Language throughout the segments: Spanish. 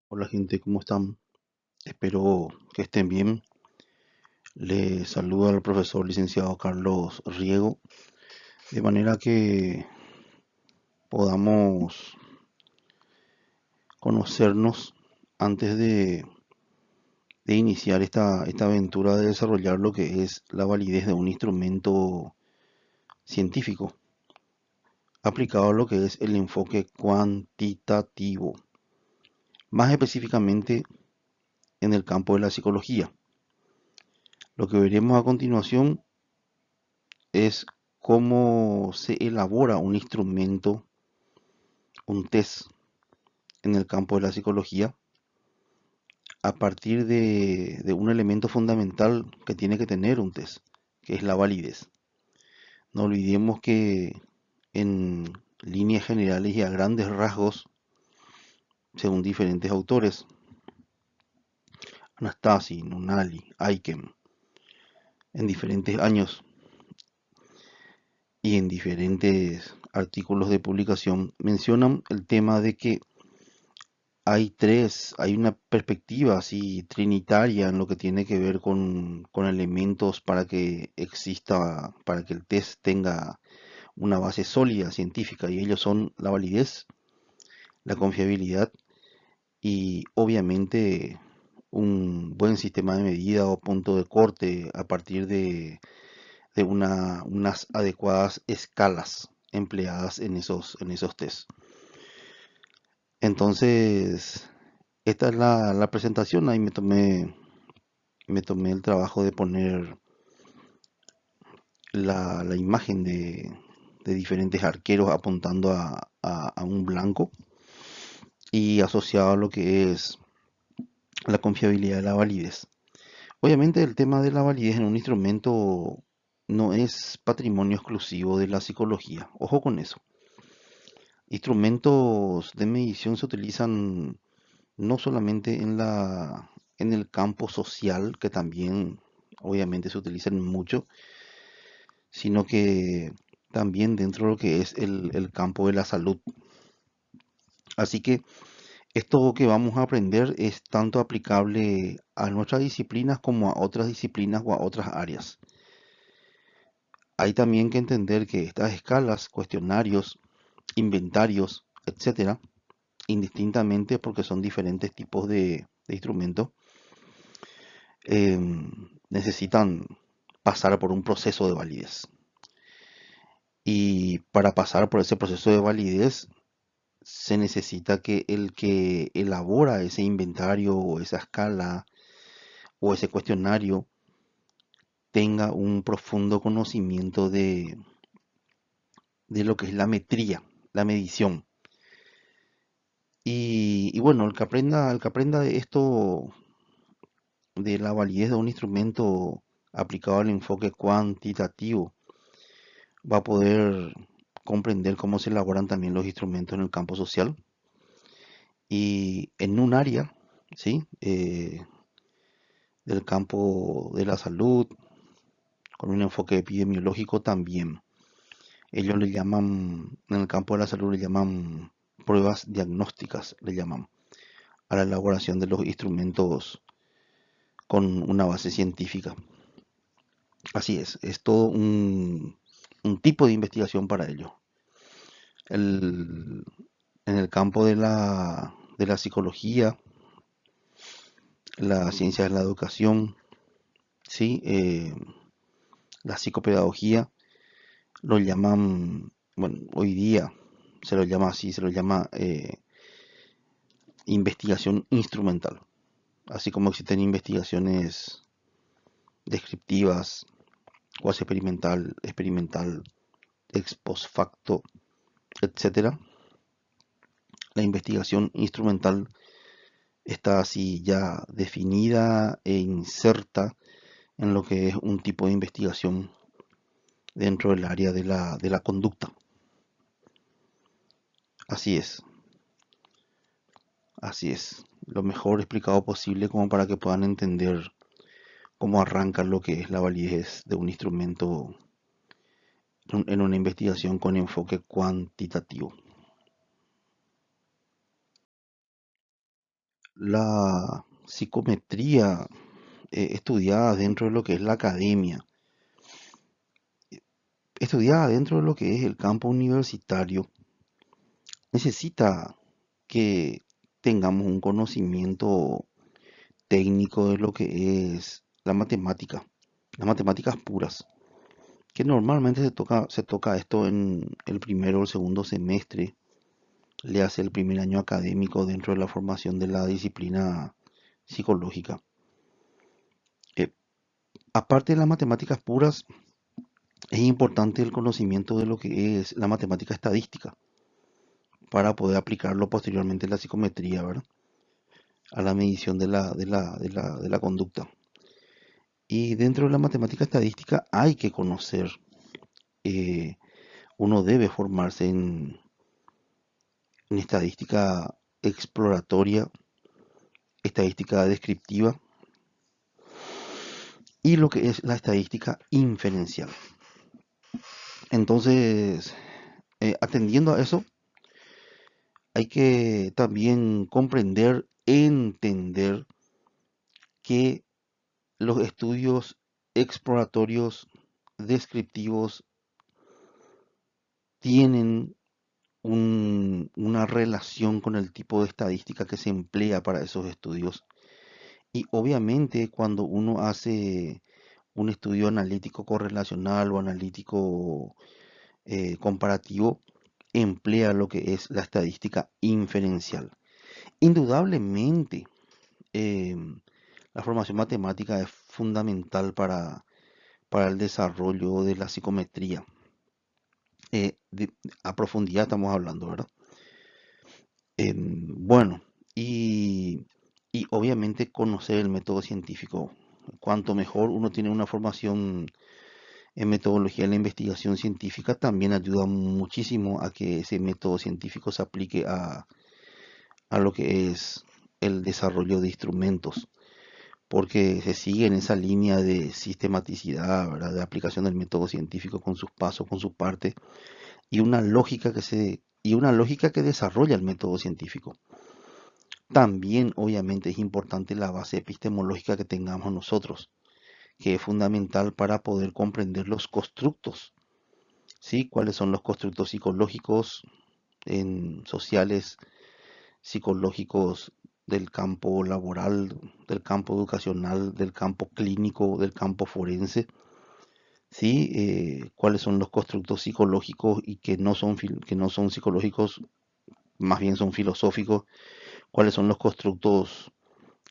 Hola gente, ¿cómo están? Espero que estén bien. Les saluda al profesor licenciado Carlos Riego, de manera que podamos conocernos antes de iniciar esta aventura de desarrollar lo que es la validez de un instrumento científico, aplicado a lo que es el enfoque cuantitativo, más específicamente en el campo de la psicología. Lo que veremos a continuación es cómo se elabora un instrumento, un test en el campo de la psicología a partir de un elemento fundamental que tiene que tener un test, que es la validez. No olvidemos que en líneas generales y a grandes rasgos, según diferentes autores, Anastasi, Nunali, Aiken, en diferentes años y en diferentes artículos de publicación, mencionan el tema de que hay una perspectiva así trinitaria en lo que tiene que ver con elementos para que exista, para que el test tenga una base sólida científica, y ellos son la validez, la confiabilidad y obviamente un buen sistema de medida o punto de corte a partir de unas adecuadas escalas empleadas en esos tests. Entonces, esta es la presentación. Ahí me tomé el trabajo de poner la imagen de diferentes arqueros apuntando a un blanco y asociado a lo que es la confiabilidad y la validez. Obviamente el tema de la validez en un instrumento no es patrimonio exclusivo de la psicología. Ojo con eso. Instrumentos de medición se utilizan no solamente en el campo social, que también obviamente se utilizan mucho, sino que también dentro de lo que es el campo de la salud. Así que esto que vamos a aprender es tanto aplicable a nuestras disciplinas como a otras disciplinas o a otras áreas. Hay también que entender que estas escalas, cuestionarios, inventarios, etcétera, indistintamente porque son diferentes tipos de instrumentos, necesitan pasar por un proceso de validez. Y para pasar por ese proceso de validez se necesita que el que elabora ese inventario o esa escala o ese cuestionario tenga un profundo conocimiento de lo que es la metría, la medición. Y bueno, el que aprenda de esto, de la validez de un instrumento aplicado al enfoque cuantitativo, va a poder comprender cómo se elaboran también los instrumentos en el campo social y en un área, ¿sí? Del campo de la salud, con un enfoque epidemiológico también. Ellos le llaman, en el campo de la salud le llaman pruebas diagnósticas, le llaman, a la elaboración de los instrumentos con una base científica. Así es todo un tipo de investigación para ello. El, en el campo de la psicología, la ciencia de la educación, ¿sí? La psicopedagogía, lo llaman, bueno, hoy día se lo llama así, se lo llama investigación instrumental, así como existen investigaciones descriptivas, cuasi experimental, experimental, ex post facto, etcétera. La investigación instrumental está así ya definida e inserta en lo que es un tipo de investigación dentro del área de la conducta. Así es, así es. Lo mejor explicado posible como para que puedan entender cómo arranca lo que es la validez de un instrumento en una investigación con enfoque cuantitativo. la psicometría estudiada dentro de lo que es la academia, estudiada dentro de lo que es el campo universitario, necesita que tengamos un conocimiento técnico de lo que es la matemática, las matemáticas puras, que normalmente se toca esto en el primero o el segundo semestre, le hace el primer año académico dentro de la formación de la disciplina psicológica. Eh, Aparte de las matemáticas puras, es importante el conocimiento de lo que es la matemática estadística para poder aplicarlo posteriormente en la psicometría, ¿verdad? A la medición de la conducta. Y dentro de la matemática estadística hay que conocer, eh, uno debe formarse en estadística exploratoria, estadística descriptiva y lo que es la estadística inferencial. Entonces, atendiendo a eso, hay que también comprender, entender que los estudios exploratorios descriptivos tienen una relación con el tipo de estadística que se emplea para esos estudios. Y obviamente cuando uno hace un estudio analítico correlacional o analítico comparativo, emplea lo que es la estadística inferencial. Indudablemente, la formación matemática es fundamental para el desarrollo de la psicometría. A profundidad estamos hablando, ¿verdad? Bueno, y, y obviamente conocer el método científico. Cuanto mejor uno tiene una formación en metodología de la investigación científica, también ayuda muchísimo a que ese método científico se aplique a lo que es el desarrollo de instrumentos, porque se sigue en esa línea de sistematicidad, ¿verdad? De aplicación del método científico con sus pasos, con su parte, y una lógica que desarrolla el método científico. También, obviamente, es importante la base epistemológica que tengamos nosotros, que es fundamental para poder comprender los constructos, ¿sí? ¿Cuáles son los constructos psicológicos, sociales, psicológicos del campo laboral, del campo educacional, del campo clínico, del campo forense? ¿Sí? ¿Cuáles son los constructos psicológicos y que no son psicológicos, más bien son filosóficos? ¿Cuáles son los constructos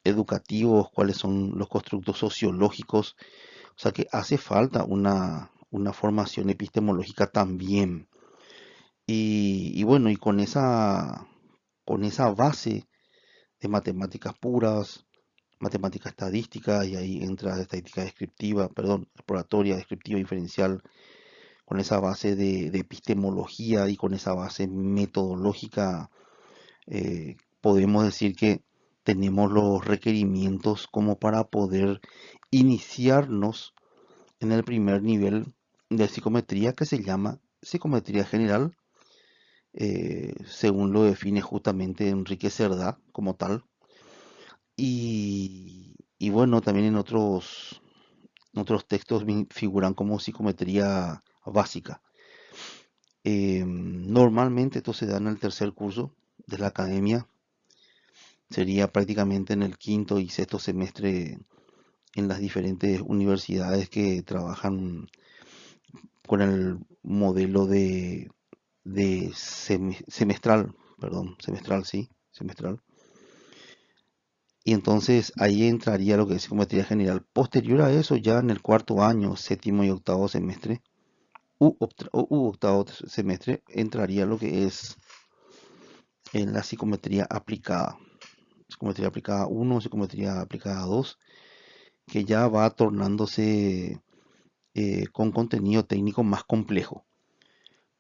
educativos? ¿Cuáles son los constructos sociológicos? O sea que hace falta una formación epistemológica también. Y bueno, y con esa base de matemáticas puras, matemática estadística, y ahí entra estadística descriptiva, perdón, exploratoria, descriptiva, inferencial, con esa base de epistemología y con esa base metodológica, podemos decir que tenemos los requerimientos como para poder iniciarnos en el primer nivel de psicometría, que se llama psicometría general, según lo define justamente Enrique Cerdá como tal. Y bueno, también en otros textos figuran como psicometría básica. Normalmente esto se da en el tercer curso de la academia, sería prácticamente en el quinto y sexto semestre en las diferentes universidades que trabajan con el modelo de semestral, perdón, semestral, sí, semestral. Y entonces ahí entraría lo que es psicometría general. Posterior a eso, ya en el cuarto año, séptimo y octavo semestre, u octavo semestre, entraría lo que es en la psicometría aplicada. Psicometría aplicada 1, psicometría aplicada 2, que ya va tornándose con contenido técnico más complejo.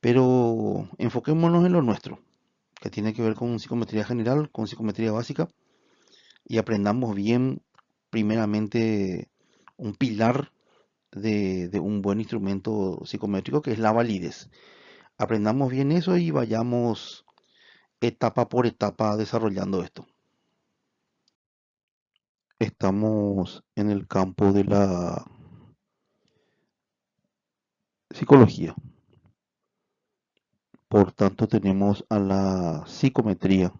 Pero enfoquémonos en lo nuestro, que tiene que ver con psicometría general, con psicometría básica, y aprendamos bien, primeramente, un pilar de un buen instrumento psicométrico, que es la validez. Aprendamos bien eso y vayamos etapa por etapa desarrollando esto. estamos en el campo de la psicología. Por tanto, tenemos a la psicometría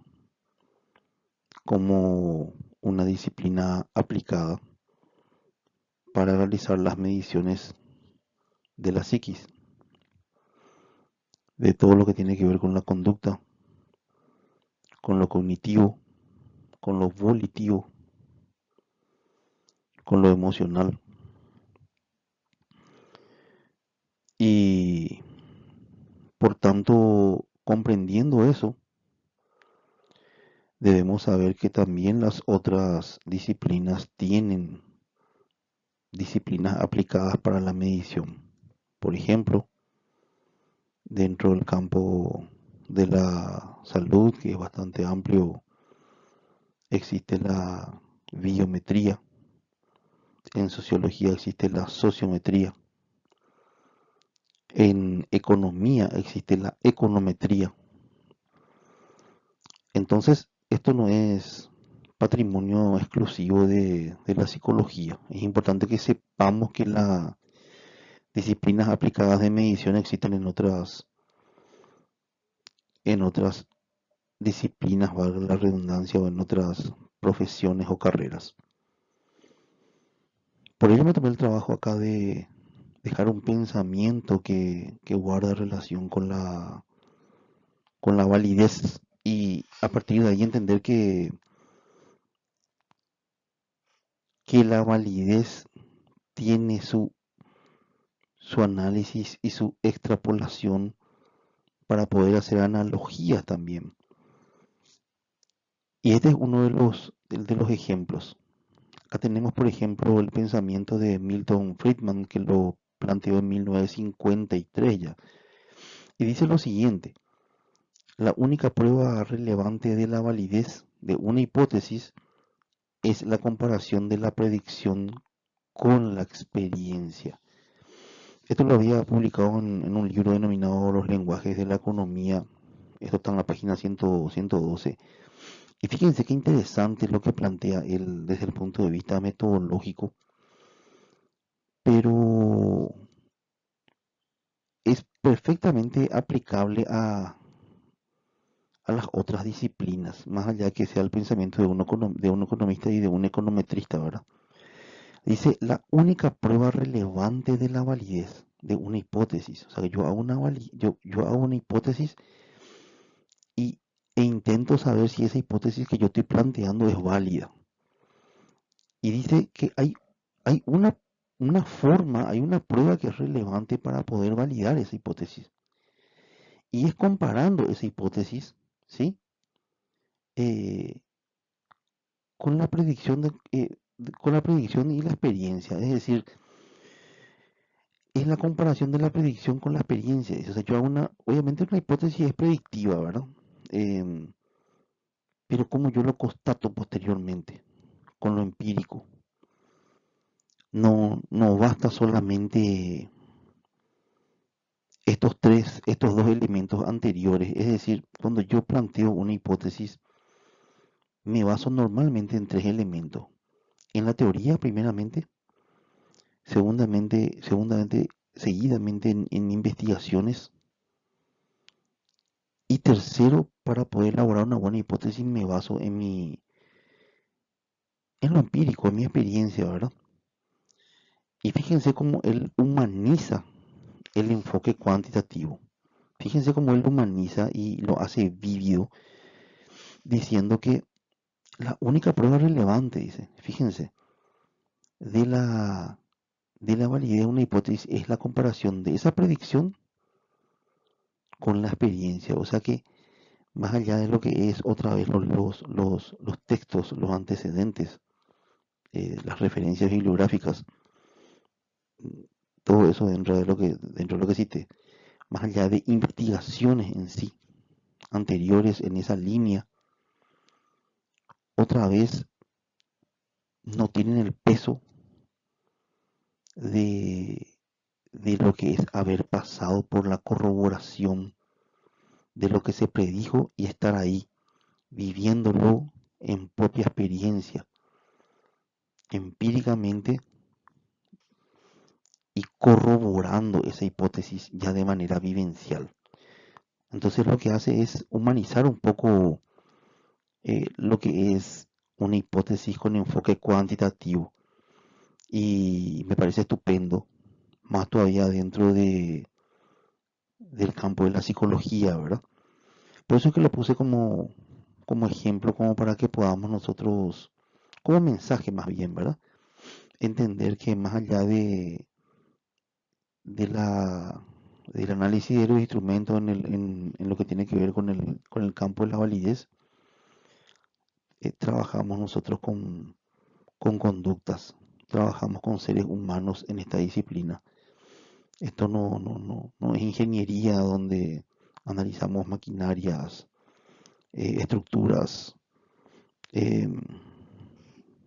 como una disciplina aplicada para realizar las mediciones de la psiquis, de todo lo que tiene que ver con la conducta, con lo cognitivo, con lo volitivo, con lo emocional. Y por tanto, comprendiendo eso, debemos saber que también las otras disciplinas tienen disciplinas aplicadas para la medición. Por ejemplo, dentro del campo de la salud, que es bastante amplio, existe la biometría. En sociología existe la sociometría. En economía existe la econometría. Entonces, esto no es patrimonio exclusivo de la psicología. Es importante que sepamos que las disciplinas aplicadas de medición existen en otras disciplinas, valga la redundancia, o en otras profesiones o carreras. Por ello me tomé el trabajo acá de dejar un pensamiento que guarda relación con la validez y a partir de ahí entender que la validez tiene su análisis y su extrapolación para poder hacer analogías también. Y este es uno de los ejemplos. Acá tenemos, por ejemplo, el pensamiento de Milton Friedman, que lo planteó en 1953 ya. Y dice lo siguiente: la única prueba relevante de la validez de una hipótesis es la comparación de la predicción con la experiencia. Esto lo había publicado en un libro denominado Los lenguajes de la economía. Esto está en la página 112. Y fíjense qué interesante lo que plantea él desde el punto de vista metodológico, pero es perfectamente aplicable a las otras disciplinas, más allá que sea el pensamiento de un economista y de un econometrista, ¿verdad? Dice, la única prueba relevante de la validez de una hipótesis, o sea, que yo hago una hipótesis y, e intento saber si esa hipótesis que yo estoy planteando es válida. Y dice que hay una forma, hay una prueba que es relevante para poder validar esa hipótesis. Y es comparando esa hipótesis, ¿sí? Eh, con la predicción con la predicción y la experiencia. Es decir, es la comparación de la predicción con la experiencia. O sea, obviamente una hipótesis es predictiva, ¿verdad? Em, pero como yo lo constato posteriormente, con lo empírico. No basta solamente estos dos elementos anteriores. Es decir, cuando yo planteo una hipótesis, me baso normalmente en tres elementos. En la teoría, primeramente, seguidamente en investigaciones, y tercero, para poder elaborar una buena hipótesis me baso en lo empírico, en mi experiencia, ¿verdad? Y fíjense cómo él humaniza el enfoque cuantitativo. Fíjense cómo él lo humaniza y lo hace vívido, diciendo que la única prueba relevante, dice, fíjense, de la validez de una hipótesis es la comparación de esa predicción con la experiencia. O sea que más allá de lo que es otra vez los textos, los antecedentes, las referencias bibliográficas, todo eso dentro de lo que cité, más allá de investigaciones en sí, anteriores en esa línea, otra vez no tienen el peso de, de lo que es haber pasado por la corroboración de lo que se predijo y estar ahí, viviéndolo en propia experiencia. empíricamente y corroborando esa hipótesis ya de manera vivencial. Entonces lo que hace es humanizar un poco lo que es una hipótesis con enfoque cuantitativo y me parece estupendo, más todavía dentro del campo de la psicología, ¿verdad? Por eso es que lo puse como ejemplo, como para que podamos nosotros, como mensaje más bien, ¿verdad? Entender que más allá de la, del análisis de los instrumentos en lo que tiene que ver con el campo de la validez, trabajamos nosotros con conductas, trabajamos con seres humanos en esta disciplina. Esto no es ingeniería donde analizamos maquinarias, estructuras eh,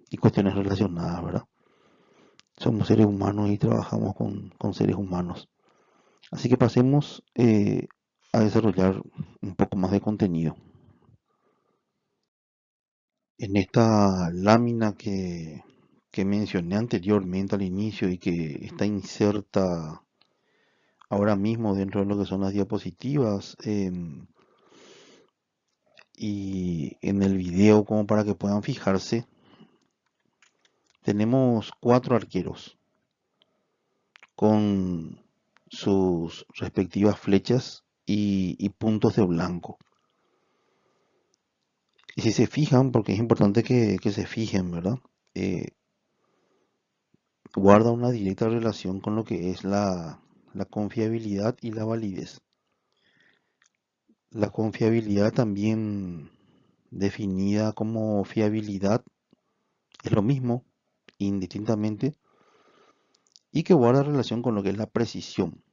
y cuestiones relacionadas, ¿verdad? Somos seres humanos y trabajamos con seres humanos. Así que pasemos a desarrollar un poco más de contenido. En esta lámina que mencioné anteriormente al inicio y que está inserta ahora mismo dentro de lo que son las diapositivas y en el video como para que puedan fijarse, tenemos 4 arqueros con sus respectivas flechas y puntos de blanco. Y si se fijan, porque es importante que se fijen, ¿verdad? Eh, Guarda una directa relación con lo que es la confiabilidad y la validez. La confiabilidad también definida como fiabilidad es lo mismo, indistintamente, y que guarda relación con lo que es la precisión.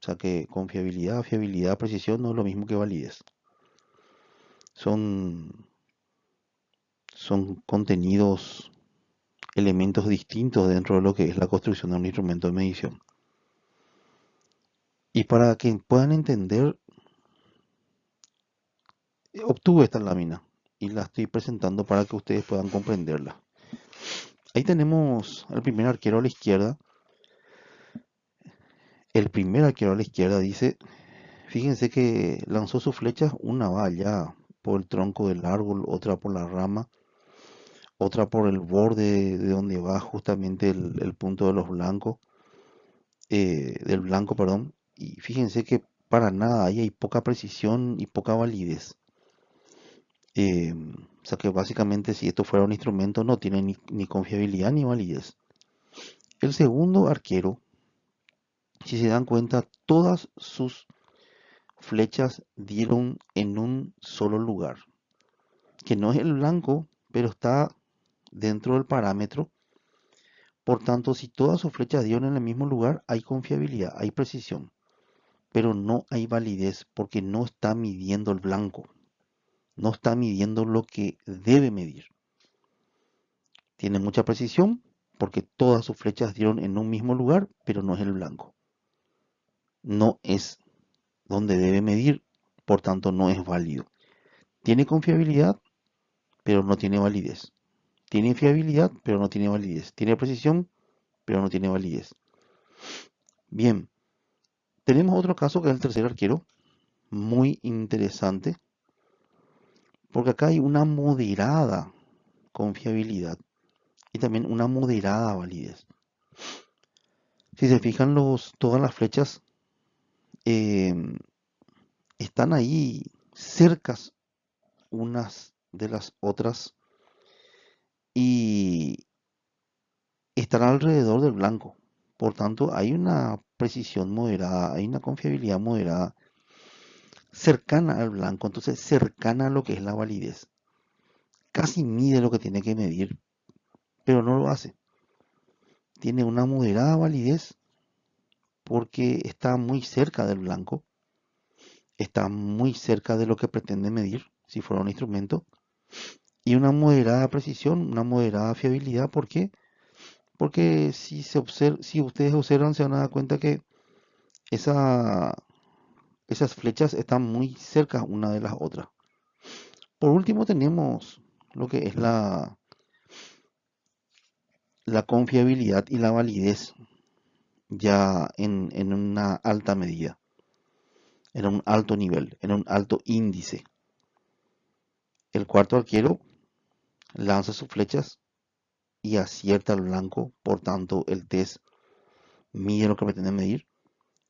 O sea que confiabilidad, fiabilidad, precisión no es lo mismo que validez. Son, son contenidos, elementos distintos dentro de lo que es la construcción de un instrumento de medición. Y para que puedan entender, obtuve esta lámina y la estoy presentando para que ustedes puedan comprenderla. Ahí tenemos al primer arquero a la izquierda. El primer arquero a la izquierda dice, fíjense que lanzó sus flechas, una va allá por el tronco del árbol, otra por la rama, otra por el borde de donde va justamente el punto de los blancos, del blanco, perdón. Y fíjense que para nada ahí hay poca precisión y poca validez. O sea que básicamente si esto fuera un instrumento no tiene ni confiabilidad ni validez. El segundo arquero, si se dan cuenta, todas sus flechas dieron en un solo lugar, que no es el blanco, pero está dentro del parámetro. Por tanto, si todas sus flechas dieron en el mismo lugar, hay confiabilidad, hay precisión, pero no hay validez porque no está midiendo el blanco, no está midiendo lo que debe medir. Tiene mucha precisión porque todas sus flechas dieron en un mismo lugar, pero no es el blanco. No es donde debe medir, por tanto no es válido. Tiene confiabilidad, pero no tiene validez. Tiene fiabilidad, pero no tiene validez. Tiene precisión, pero no tiene validez. Bien, tenemos otro caso que es el tercer arquero, muy interesante, porque acá hay una moderada confiabilidad y también una moderada validez. Si se fijan, todas las flechas eh, están ahí cercas unas de las otras y están alrededor del blanco. Por tanto, hay una precisión moderada, hay una confiabilidad moderada cercana al blanco, entonces cercana a lo que es la validez. Casi mide lo que tiene que medir, pero no lo hace. Tiene una moderada validez porque está muy cerca del blanco, está muy cerca de lo que pretende medir, si fuera un instrumento, y una moderada precisión, una moderada fiabilidad. ¿Por qué? Porque si ustedes observan, se van a dar cuenta que esa, esas flechas están muy cerca una de las otras. Por último tenemos lo que es la confiabilidad y la validez ya en una alta medida, en un alto nivel, en un alto índice. El cuarto arquero lanza sus flechas y acierta al blanco, por tanto el test mide lo que pretende medir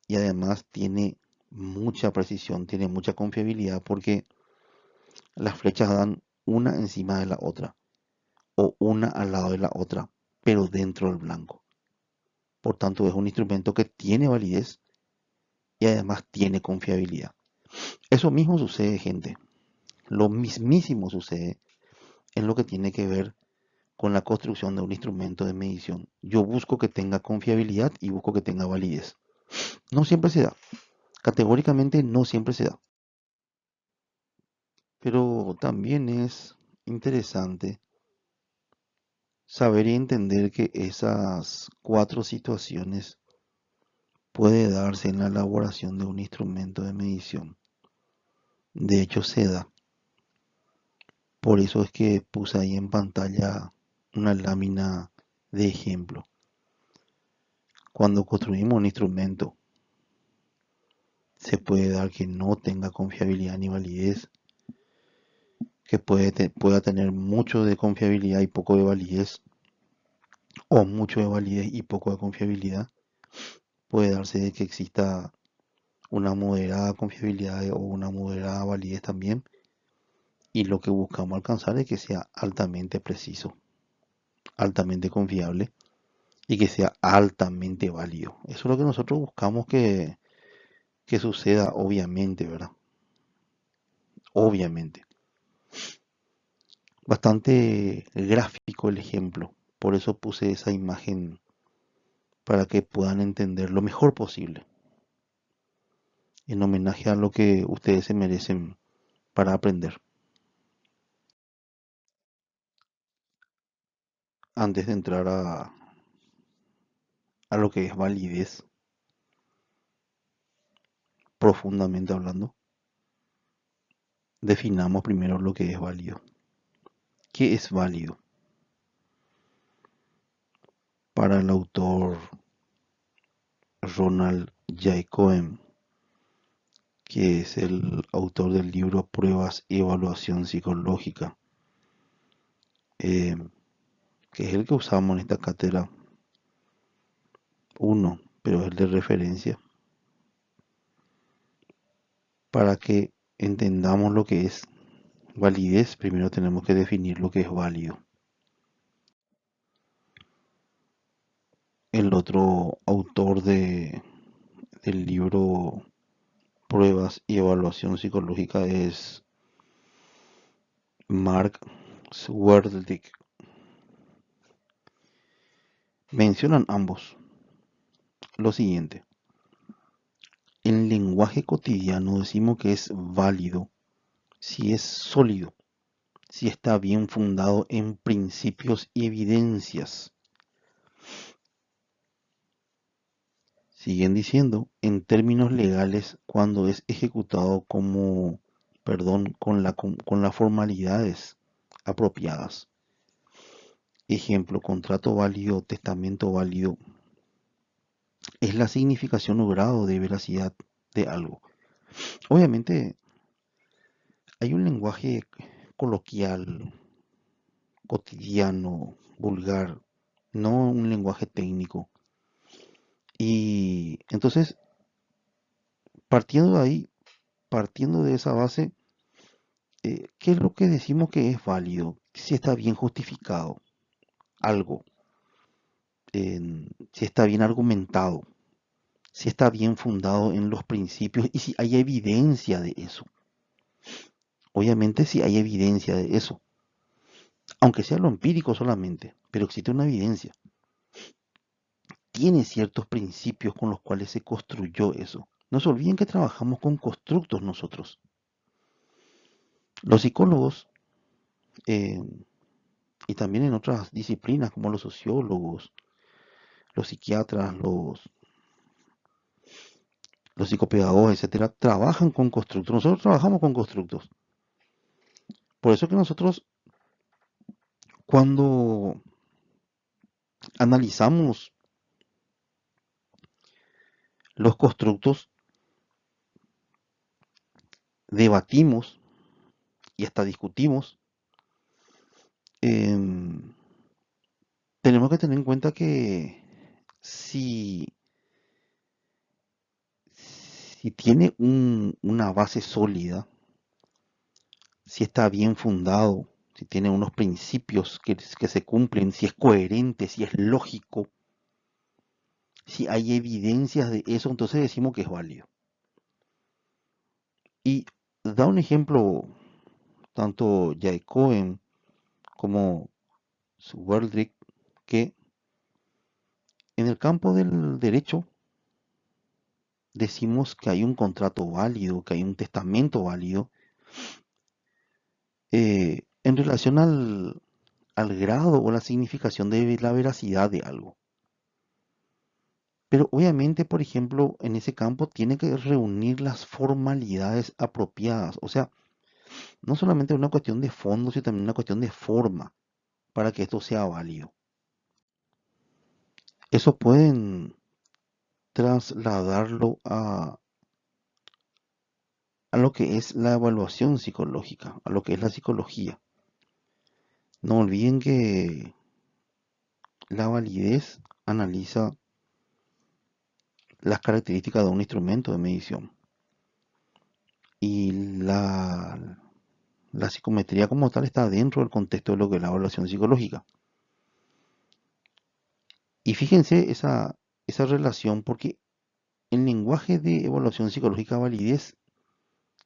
y además tiene mucha precisión, tiene mucha confiabilidad porque las flechas dan una encima de la otra o una al lado de la otra, pero dentro del blanco. Por tanto, es un instrumento que tiene validez y además tiene confiabilidad. Eso mismo sucede, gente. Lo mismísimo sucede en lo que tiene que ver con la construcción de un instrumento de medición. Yo busco que tenga confiabilidad y busco que tenga validez. No siempre se da. Categóricamente no siempre se da. Pero también es interesante saber y entender que esas cuatro situaciones puede darse en la elaboración de un instrumento de medición. De hecho, se da. Por eso es que puse ahí en pantalla una lámina de ejemplo. Cuando construimos un instrumento, se puede dar que no tenga confiabilidad ni validez, que pueda tener mucho de confiabilidad y poco de validez, o mucho de validez y poco de confiabilidad. Puede darse de que exista una moderada confiabilidad o una moderada validez también. Y lo que buscamos alcanzar es que sea altamente preciso, altamente confiable y que sea altamente válido. Eso es lo que nosotros buscamos que suceda, obviamente, ¿verdad? Obviamente. Bastante gráfico el ejemplo. Por eso puse esa imagen para que puedan entender lo mejor posible. En homenaje a lo que ustedes se merecen para aprender. Antes de entrar a lo que es validez, profundamente hablando, definamos primero lo que es válido. ¿Qué es válido? Para el autor Ronald J. Cohen, que es el autor del libro Pruebas y Evaluación Psicológica, eh, que es el que usamos en esta cátedra uno, pero es el de referencia, para que entendamos lo que es validez, primero tenemos que definir lo que es válido. El otro autor del libro Pruebas y Evaluación Psicológica es Mark Swerdlick. Mencionan ambos lo siguiente: en lenguaje cotidiano decimos que es válido si es sólido, si está bien fundado en principios y evidencias. Siguen diciendo, en términos legales, cuando es ejecutado como, perdón, con las formalidades apropiadas. Ejemplo, contrato válido, testamento válido, es la significación o grado de veracidad de algo. Obviamente hay un lenguaje coloquial, cotidiano, vulgar, no un lenguaje técnico. Y entonces, partiendo de ahí, partiendo de esa base, ¿qué es lo que decimos que es válido? Si está bien justificado algo, si está bien argumentado, si está bien fundado en los principios y si hay evidencia de eso. Obviamente si hay evidencia de eso, aunque sea lo empírico solamente, pero existe una evidencia. Tiene ciertos principios con los cuales se construyó eso. No se olviden que trabajamos con constructos nosotros. Los psicólogos, eh, y también en otras disciplinas como los sociólogos, los psiquiatras, los psicopedagogos, etcétera, trabajan con constructos. Nosotros trabajamos con constructos. Por eso que nosotros, cuando Analizamos los constructos, debatimos y hasta discutimos. em, Tenemos que tener en cuenta que si, si tiene una base sólida, si está bien fundado, si tiene unos principios que se cumplen, si es coherente, si es lógico, si hay evidencias de eso, entonces decimos que es válido. Y da un ejemplo tanto Jay Cohen como Swerdlick que en el campo del derecho decimos que hay un contrato válido, que hay un testamento válido, en relación al grado o la significación de la veracidad de algo. Pero obviamente, por ejemplo, en ese campo tiene que reunir las formalidades apropiadas. O sea, no solamente una cuestión de fondo, sino también una cuestión de forma para que esto sea válido. Eso pueden trasladarlo a lo que es la evaluación psicológica, a lo que es la psicología. No olviden que la validez analiza las características de un instrumento de medición y la psicometría como tal está dentro del contexto de lo que es la evaluación psicológica. Y fíjense esa relación porque el lenguaje de evaluación psicológica validez,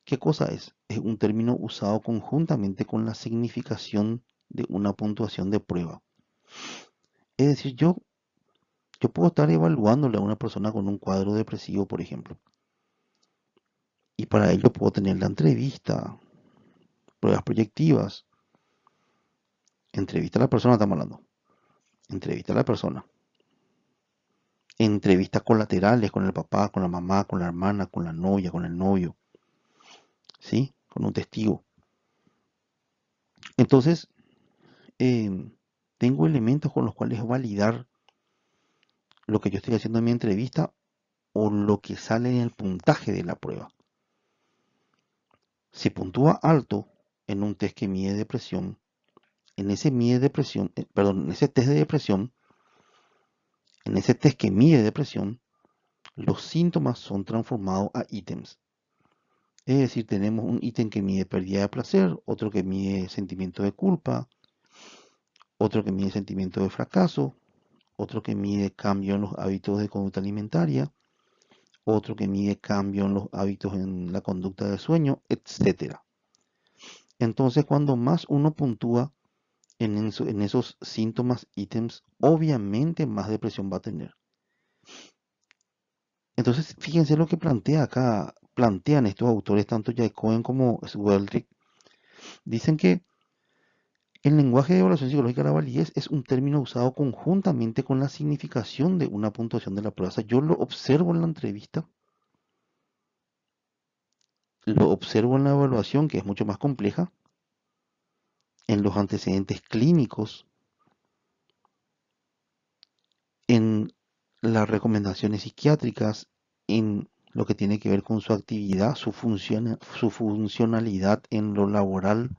¿qué cosa es? Es un término usado conjuntamente con la significación de una puntuación de prueba. Es decir, yo puedo estar evaluándole a una persona con un cuadro depresivo, por ejemplo, y para ello puedo tener la entrevista, pruebas proyectivas, entrevista a la persona, estamos hablando, entrevista a la persona, entrevistas colaterales con el papá, con la mamá, con la hermana, con la novia, con el novio, ¿sí? Con un testigo. Entonces, em, tengo elementos con los cuales validar lo que yo estoy haciendo en mi entrevista o lo que sale en el puntaje de la prueba. Si puntúa alto en un test que mide depresión, en ese test de depresión, en ese test que mide depresión, los síntomas son transformados a ítems. Es decir, tenemos un ítem que mide pérdida de placer, otro que mide sentimiento de culpa, otro que mide sentimiento de fracaso, otro que mide cambio en los hábitos de conducta alimentaria, otro que mide cambio en los hábitos en la conducta de sueño, etcétera. Entonces, cuando más uno puntúa en esos síntomas, ítems, obviamente más depresión va a tener. Entonces, fíjense lo que plantea acá, plantean estos autores, tanto Jay Cohen como Swerdlick. Dicen que el lenguaje de evaluación psicológica de la validez es un término usado conjuntamente con la significación de una puntuación de la prueba. O sea, yo lo observo en la entrevista, lo observo en la evaluación, que es mucho más compleja, en los antecedentes clínicos, en las recomendaciones psiquiátricas, en lo que tiene que ver con su actividad, su funcionalidad en lo laboral,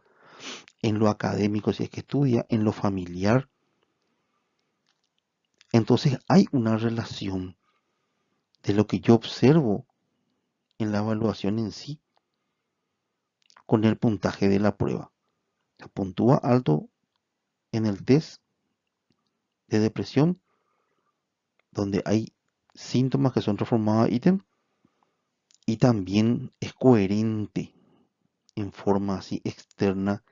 en lo académico, si es que estudia, en lo familiar. Entonces hay una relación de lo que yo observo en la evaluación en sí con el puntaje de la prueba. Se puntúa alto en el test de depresión, donde hay síntomas que son transformados a ítem, y también es coherente en forma así externa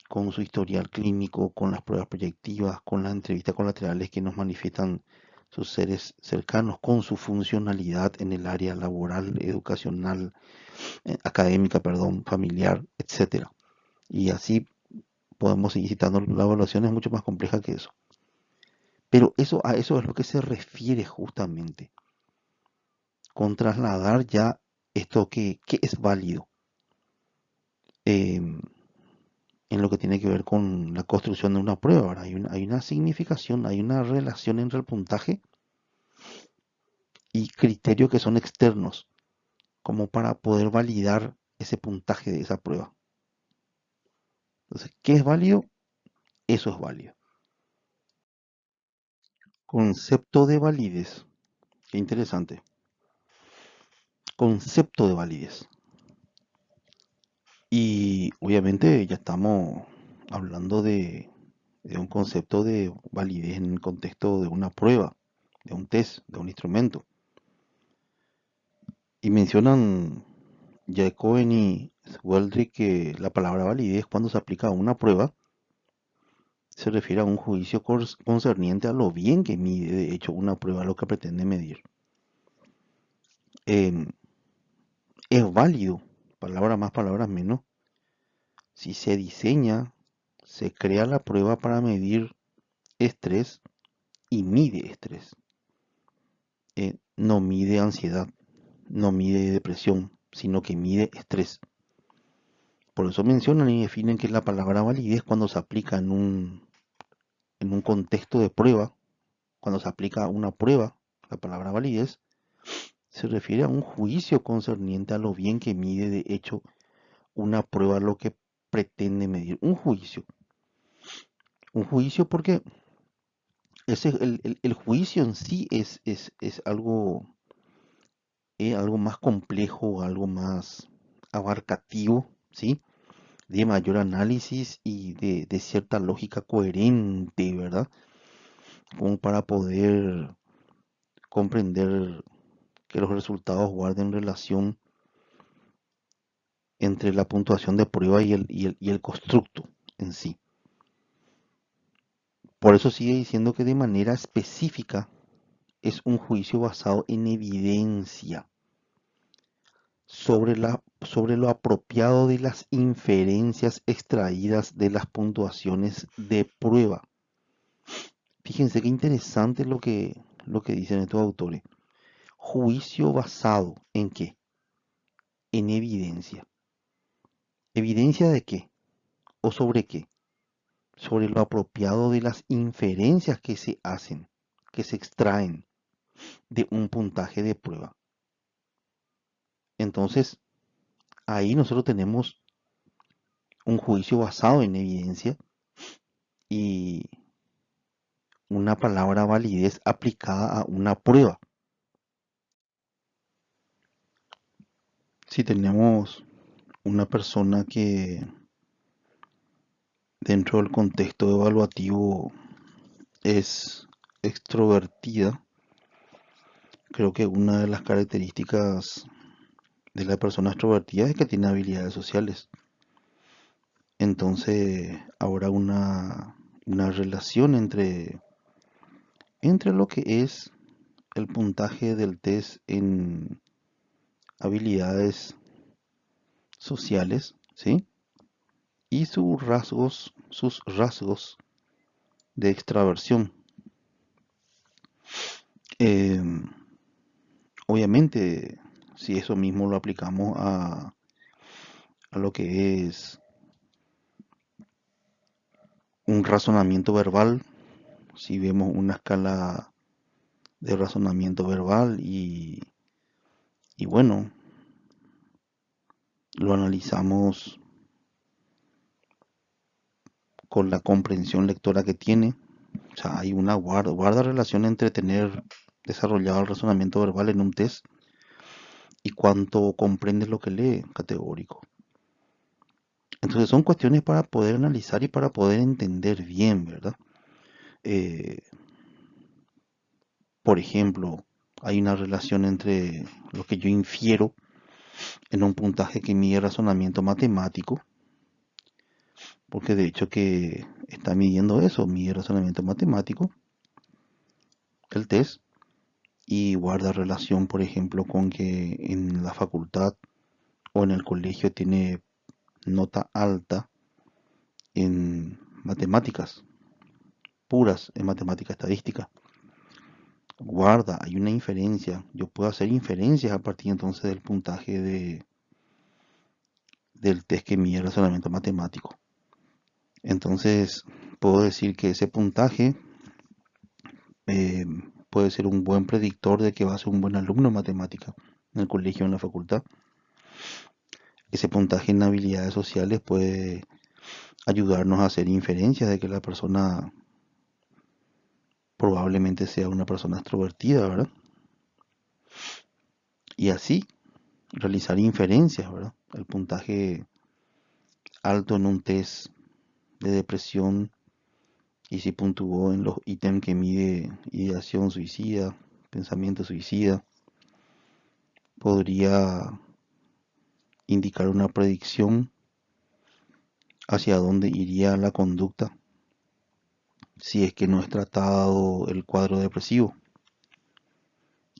con su historial clínico, con las pruebas proyectivas, con las entrevistas colaterales que nos manifiestan sus seres cercanos, con su funcionalidad en el área laboral, educacional, académica, perdón, familiar, etcétera. Y así podemos seguir citando, la evaluación es mucho más compleja que eso. Pero eso a eso es lo que se refiere justamente, con trasladar ya esto que es válido. Em, en lo que tiene que ver con la construcción de una prueba. ¿Verdad? Hay una significación, hay una relación entre el puntaje y criterios que son externos, como para poder validar ese puntaje de esa prueba. Entonces, ¿qué es válido? Eso es válido. Concepto de validez. Qué interesante. Concepto de validez. Y obviamente ya estamos hablando de un concepto de validez en el contexto de una prueba, de un test, de un instrumento. Y mencionan Jay Cohen y Weldrick que la palabra validez cuando se aplica a una prueba se refiere a un juicio concerniente a lo bien que mide de hecho una prueba, lo que pretende medir. Em, es válido, palabras más, palabras menos, si se diseña, se crea la prueba para medir estrés y mide estrés. No mide ansiedad, no mide depresión, sino que mide estrés. Por eso mencionan y definen que la palabra validez cuando se aplica en un contexto de prueba, cuando se aplica a una prueba, la palabra validez se refiere a un juicio concerniente a lo bien que mide de hecho una prueba, lo que pretende medir. Un juicio porque el juicio en sí es algo más complejo, algo más abarcativo, ¿sí? De mayor análisis y de cierta lógica coherente, ¿verdad? Como para poder comprender que los resultados guarden relación entre la puntuación de prueba y el constructo en sí. Por eso sigue diciendo que de manera específica es un juicio basado en evidencia sobre lo apropiado de las inferencias extraídas de las puntuaciones de prueba. Fíjense qué interesante lo que dicen estos autores. Juicio basado en qué? En evidencia. ¿Evidencia de qué? ¿O sobre qué? Sobre lo apropiado de las inferencias que se hacen, que se extraen de un puntaje de prueba. Entonces, ahí nosotros tenemos un juicio basado en evidencia y una palabra validez aplicada a una prueba. Si tenemos una persona que dentro del contexto evaluativo es extrovertida, creo que una de las características de la persona extrovertida es que tiene habilidades sociales. Entonces, ahora una relación entre lo que es el puntaje del test en habilidades sociales, ¿sí? Y sus rasgos de extraversión. Em, Obviamente, si eso mismo lo aplicamos a lo que es un razonamiento verbal, si vemos una escala de razonamiento verbal y bueno, lo analizamos con la comprensión lectora que tiene, o sea, hay una guarda relación entre tener desarrollado el razonamiento verbal en un test y cuánto comprende lo que lee, categórico. Entonces son cuestiones para poder analizar y para poder entender bien, ¿verdad? Eh, por ejemplo, hay una relación entre lo que yo infiero en un puntaje que mide razonamiento matemático, porque de hecho que está midiendo eso, mide razonamiento matemático, el test, y guarda relación, por ejemplo, con que en la facultad o en el colegio tiene nota alta en matemáticas, puras en matemática estadística. Guarda, hay una inferencia. Yo puedo hacer inferencias a partir entonces del puntaje del test que mide razonamiento matemático. Entonces, puedo decir que ese puntaje eh, puede ser un buen predictor de que va a ser un buen alumno en matemática en el colegio o en la facultad. Ese puntaje en habilidades sociales puede ayudarnos a hacer inferencias de que la persona probablemente sea una persona extrovertida, ¿verdad? Y así realizar inferencias, ¿verdad? El puntaje alto en un test de depresión y si puntuó en los ítems que mide ideación suicida, pensamiento suicida, podría indicar una predicción hacia dónde iría la conducta si es que no es tratado el cuadro depresivo.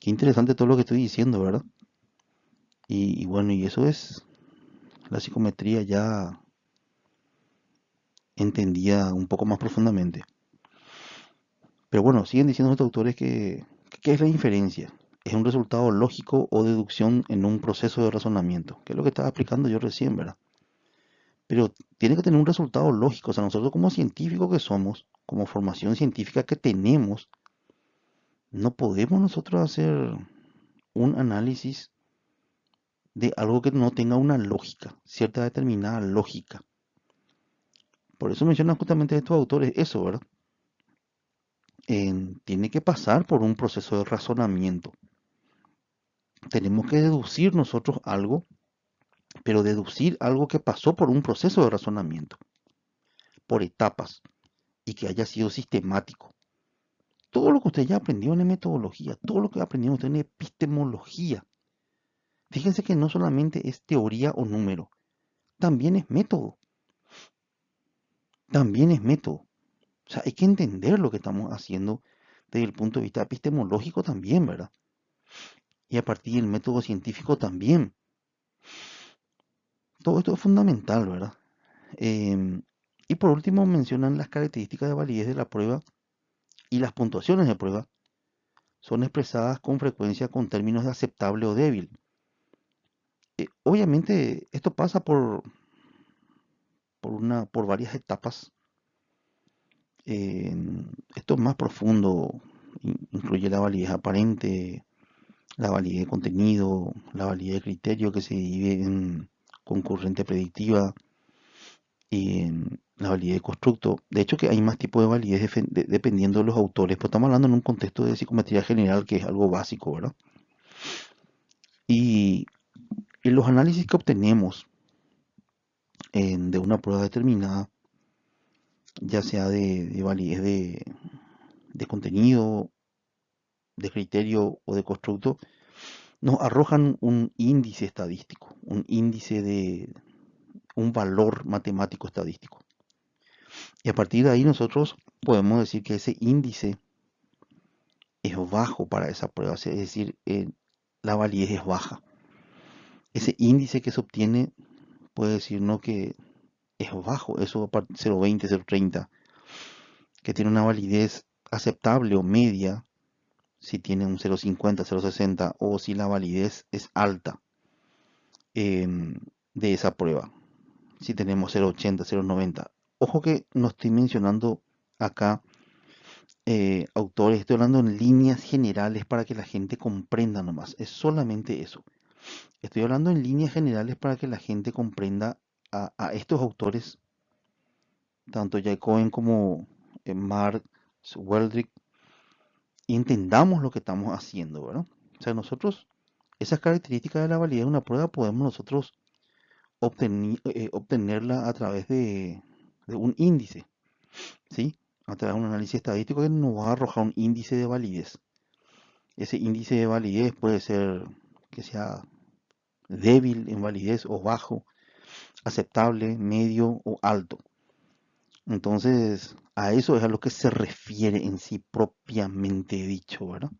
Qué interesante todo lo que estoy diciendo, ¿verdad? Y bueno, y eso es la psicometría ya entendida un poco más profundamente. Pero bueno, siguen diciendo estos autores que, ¿qué es la inferencia? Es un resultado lógico o deducción en un proceso de razonamiento, que es lo que estaba explicando yo recién, ¿verdad? Pero tiene que tener un resultado lógico, o sea, nosotros como científicos que somos, como formación científica que tenemos, no podemos nosotros hacer un análisis de algo que no tenga una lógica, cierta determinada lógica. Por eso mencionan justamente estos autores eso, ¿verdad? Tiene que pasar por un proceso de razonamiento. Tenemos que deducir nosotros algo, pero deducir algo que pasó por un proceso de razonamiento, por etapas, y que haya sido sistemático. Todo lo que usted ya aprendió en metodología, todo lo que aprendió usted en epistemología, fíjense que no solamente es teoría o número, también es método, también es método. O sea, hay que entender lo que estamos haciendo desde el punto de vista epistemológico también, ¿verdad? Y a partir del método científico también. Todo esto es fundamental, ¿verdad? Y por último mencionan las características de validez de la prueba y las puntuaciones de prueba son expresadas con frecuencia con términos de aceptable o débil. Obviamente esto pasa por varias etapas. Esto es más profundo, incluye la validez aparente, la validez de contenido, la validez de criterio que se divide en concurrente predictiva y en la validez de constructo. De hecho que hay más tipos de validez dependiendo de los autores, pero estamos hablando en un contexto de psicometría general que es algo básico, ¿verdad? Y en los análisis que obtenemos de una prueba determinada, ya sea de validez de contenido, de criterio o de constructo, nos arrojan un índice estadístico, un índice de un valor matemático estadístico. Y a partir de ahí nosotros podemos decir que ese índice es bajo para esa prueba, es decir, la validez es baja. Ese índice que se obtiene puede decirnos que es bajo, eso 0,20, 0,30, que tiene una validez aceptable o media si tiene un 0,50, 0,60 o si la validez es alta de esa prueba. Si tenemos 0,80, 0,90. Ojo que no estoy mencionando acá autores, estoy hablando en líneas generales para que la gente comprenda nomás. Es solamente eso. Estoy hablando en líneas generales para que la gente comprenda a estos autores, tanto Jay Cohen como Mark Weldrick, y entendamos lo que estamos haciendo, ¿verdad? O sea, nosotros, esas características de la validez de una prueba podemos nosotros obtenerla a través de un índice, ¿sí? A través de un análisis estadístico que nos va a arrojar un índice de validez. Ese índice de validez puede ser que sea débil en validez o bajo, aceptable, medio o alto. Entonces, a eso es a lo que se refiere en sí propiamente dicho, ¿verdad?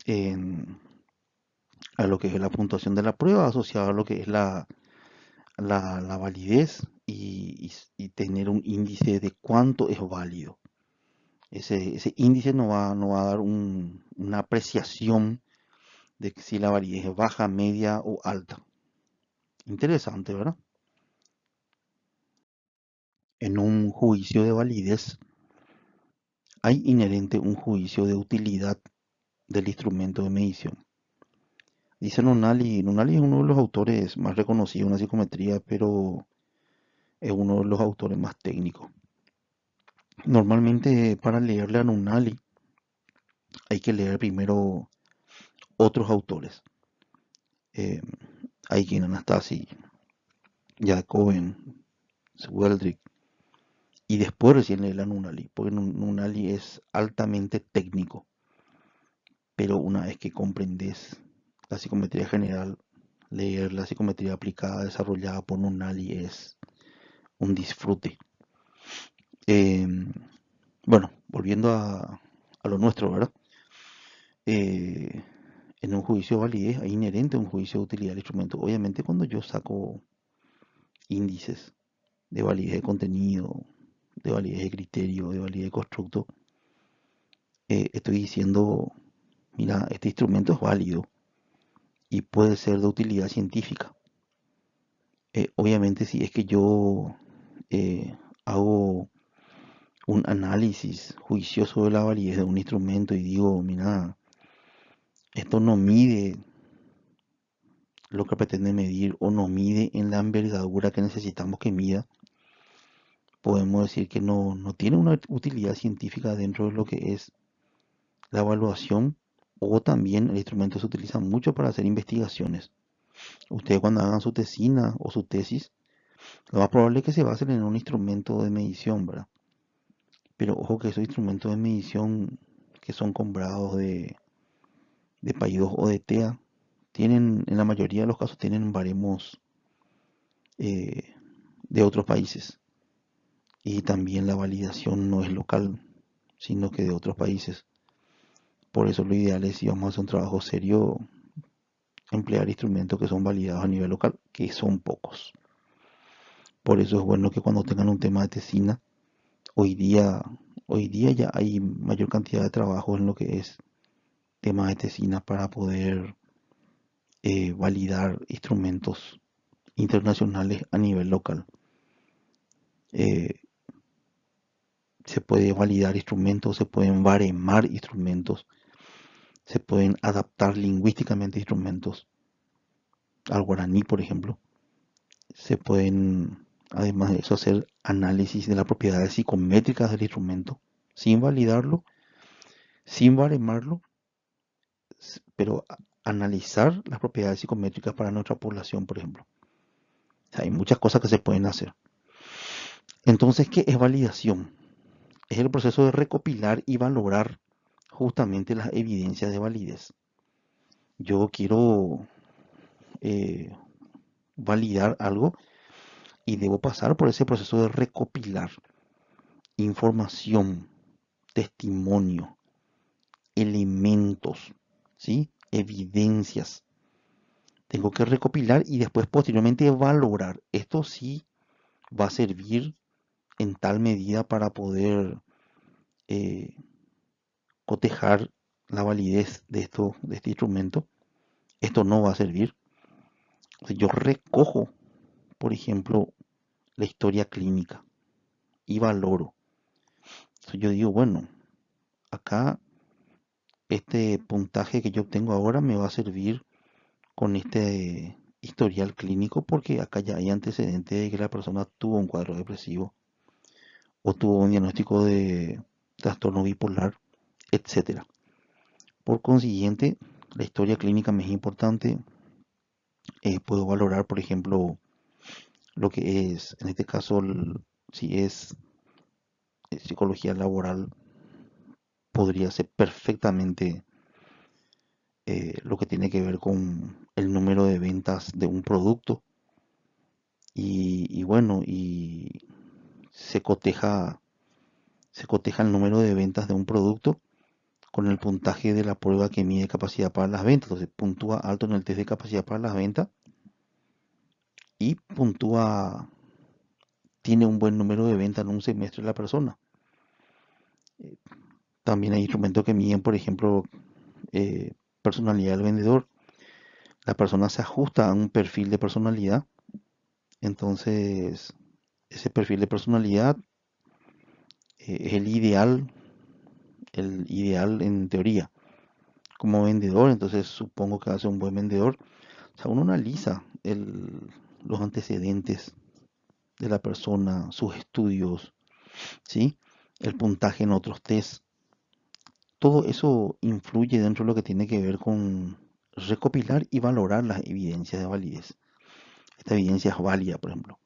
En- a lo que es la puntuación de la prueba asociada a lo que es la validez y tener un índice de cuánto es válido. Ese índice nos va a dar una apreciación de si la validez es baja, media o alta. Interesante, ¿verdad? En un juicio de validez hay inherente un juicio de utilidad del instrumento de medición. Dice Nunali, Nunali es uno de los autores más reconocidos en la psicometría, pero es uno de los autores más técnicos. Normalmente para leerle a Nunali hay que leer primero otros autores. Eh, hay quien Anastasi, Jacobin, Sweldrick, y después recién leer a Nunali, porque Nunali es altamente técnico, pero una vez que comprendes la psicometría general, leer la psicometría aplicada desarrollada por Nunali es un disfrute. Eh, bueno, volviendo a lo nuestro, ¿verdad? Eh, en un juicio de validez hay inherente un juicio de utilidad del instrumento. Obviamente cuando yo saco índices de validez de contenido, de validez de criterio, de validez de constructo, estoy diciendo, mira, este instrumento es válido y puede ser de utilidad científica. Obviamente si es que yo eh, hago un análisis juicioso de la validez de un instrumento y digo, mira, esto no mide lo que pretende medir o no mide en la envergadura que necesitamos que mida, podemos decir que no tiene una utilidad científica dentro de lo que es la evaluación, o también el instrumento se utiliza mucho para hacer investigaciones. Ustedes cuando hagan su tesina o su tesis, lo más probable es que se basen en un instrumento de medición, ¿verdad? Pero ojo que esos instrumentos de medición que son comprados de Paidós o de TEA, tienen, en la mayoría de los casos, tienen baremos eh, de otros países. Y también la validación no es local, sino que de otros países. Por eso lo ideal es, si vamos a hacer un trabajo serio, emplear instrumentos que son validados a nivel local, que son pocos. Por eso es bueno que cuando tengan un tema de tesina, hoy día, hoy día ya hay mayor cantidad de trabajo en lo que es tema de tesina para poder validar instrumentos internacionales a nivel local. Eh, se puede validar instrumentos, se pueden baremar instrumentos, se pueden adaptar lingüísticamente instrumentos al guaraní, por ejemplo. Se pueden, además de eso, hacer análisis de las propiedades psicométricas del instrumento, sin validarlo, sin baremarlo, pero analizar las propiedades psicométricas para nuestra población, por ejemplo. O sea, hay muchas cosas que se pueden hacer. Entonces, ¿qué es validación? Es el proceso de recopilar y valorar justamente las evidencias de validez. Yo quiero eh, validar algo y debo pasar por ese proceso de recopilar información, testimonio, elementos, ¿sí? Evidencias. Tengo que recopilar y después posteriormente valorar. Esto sí va a servir en tal medida para poder eh, cotejar la validez de este instrumento. Esto no va a servir. Si yo recojo, por ejemplo, la historia clínica y valoro. Entonces yo digo, bueno, acá este puntaje que yo obtengo ahora me va a servir con este historial clínico porque acá ya hay antecedentes de que la persona tuvo un cuadro depresivo o tuvo un diagnóstico de trastorno bipolar, etcétera. Por consiguiente, la historia clínica me es importante. Puedo valorar, por ejemplo, lo que es, en este caso, si es psicología laboral, podría ser perfectamente lo que tiene que ver con el número de ventas de un producto. Y bueno, y se coteja, se coteja el número de ventas de un producto con el puntaje de la prueba que mide capacidad para las ventas. Entonces puntúa alto en el test de capacidad para las ventas y puntúa, tiene un buen número de ventas en un semestre la persona. Eh, También hay instrumentos que miden, por ejemplo, personalidad del vendedor. La persona se ajusta a un perfil de personalidad. Entonces, Ese perfil de personalidad es el ideal en teoría. Como vendedor, entonces supongo que va a ser un buen vendedor. O sea, uno analiza los antecedentes de la persona, sus estudios, ¿sí? El puntaje en otros test. Todo eso influye dentro de lo que tiene que ver con recopilar y valorar las evidencias de validez. Esta evidencia es válida, por ejemplo.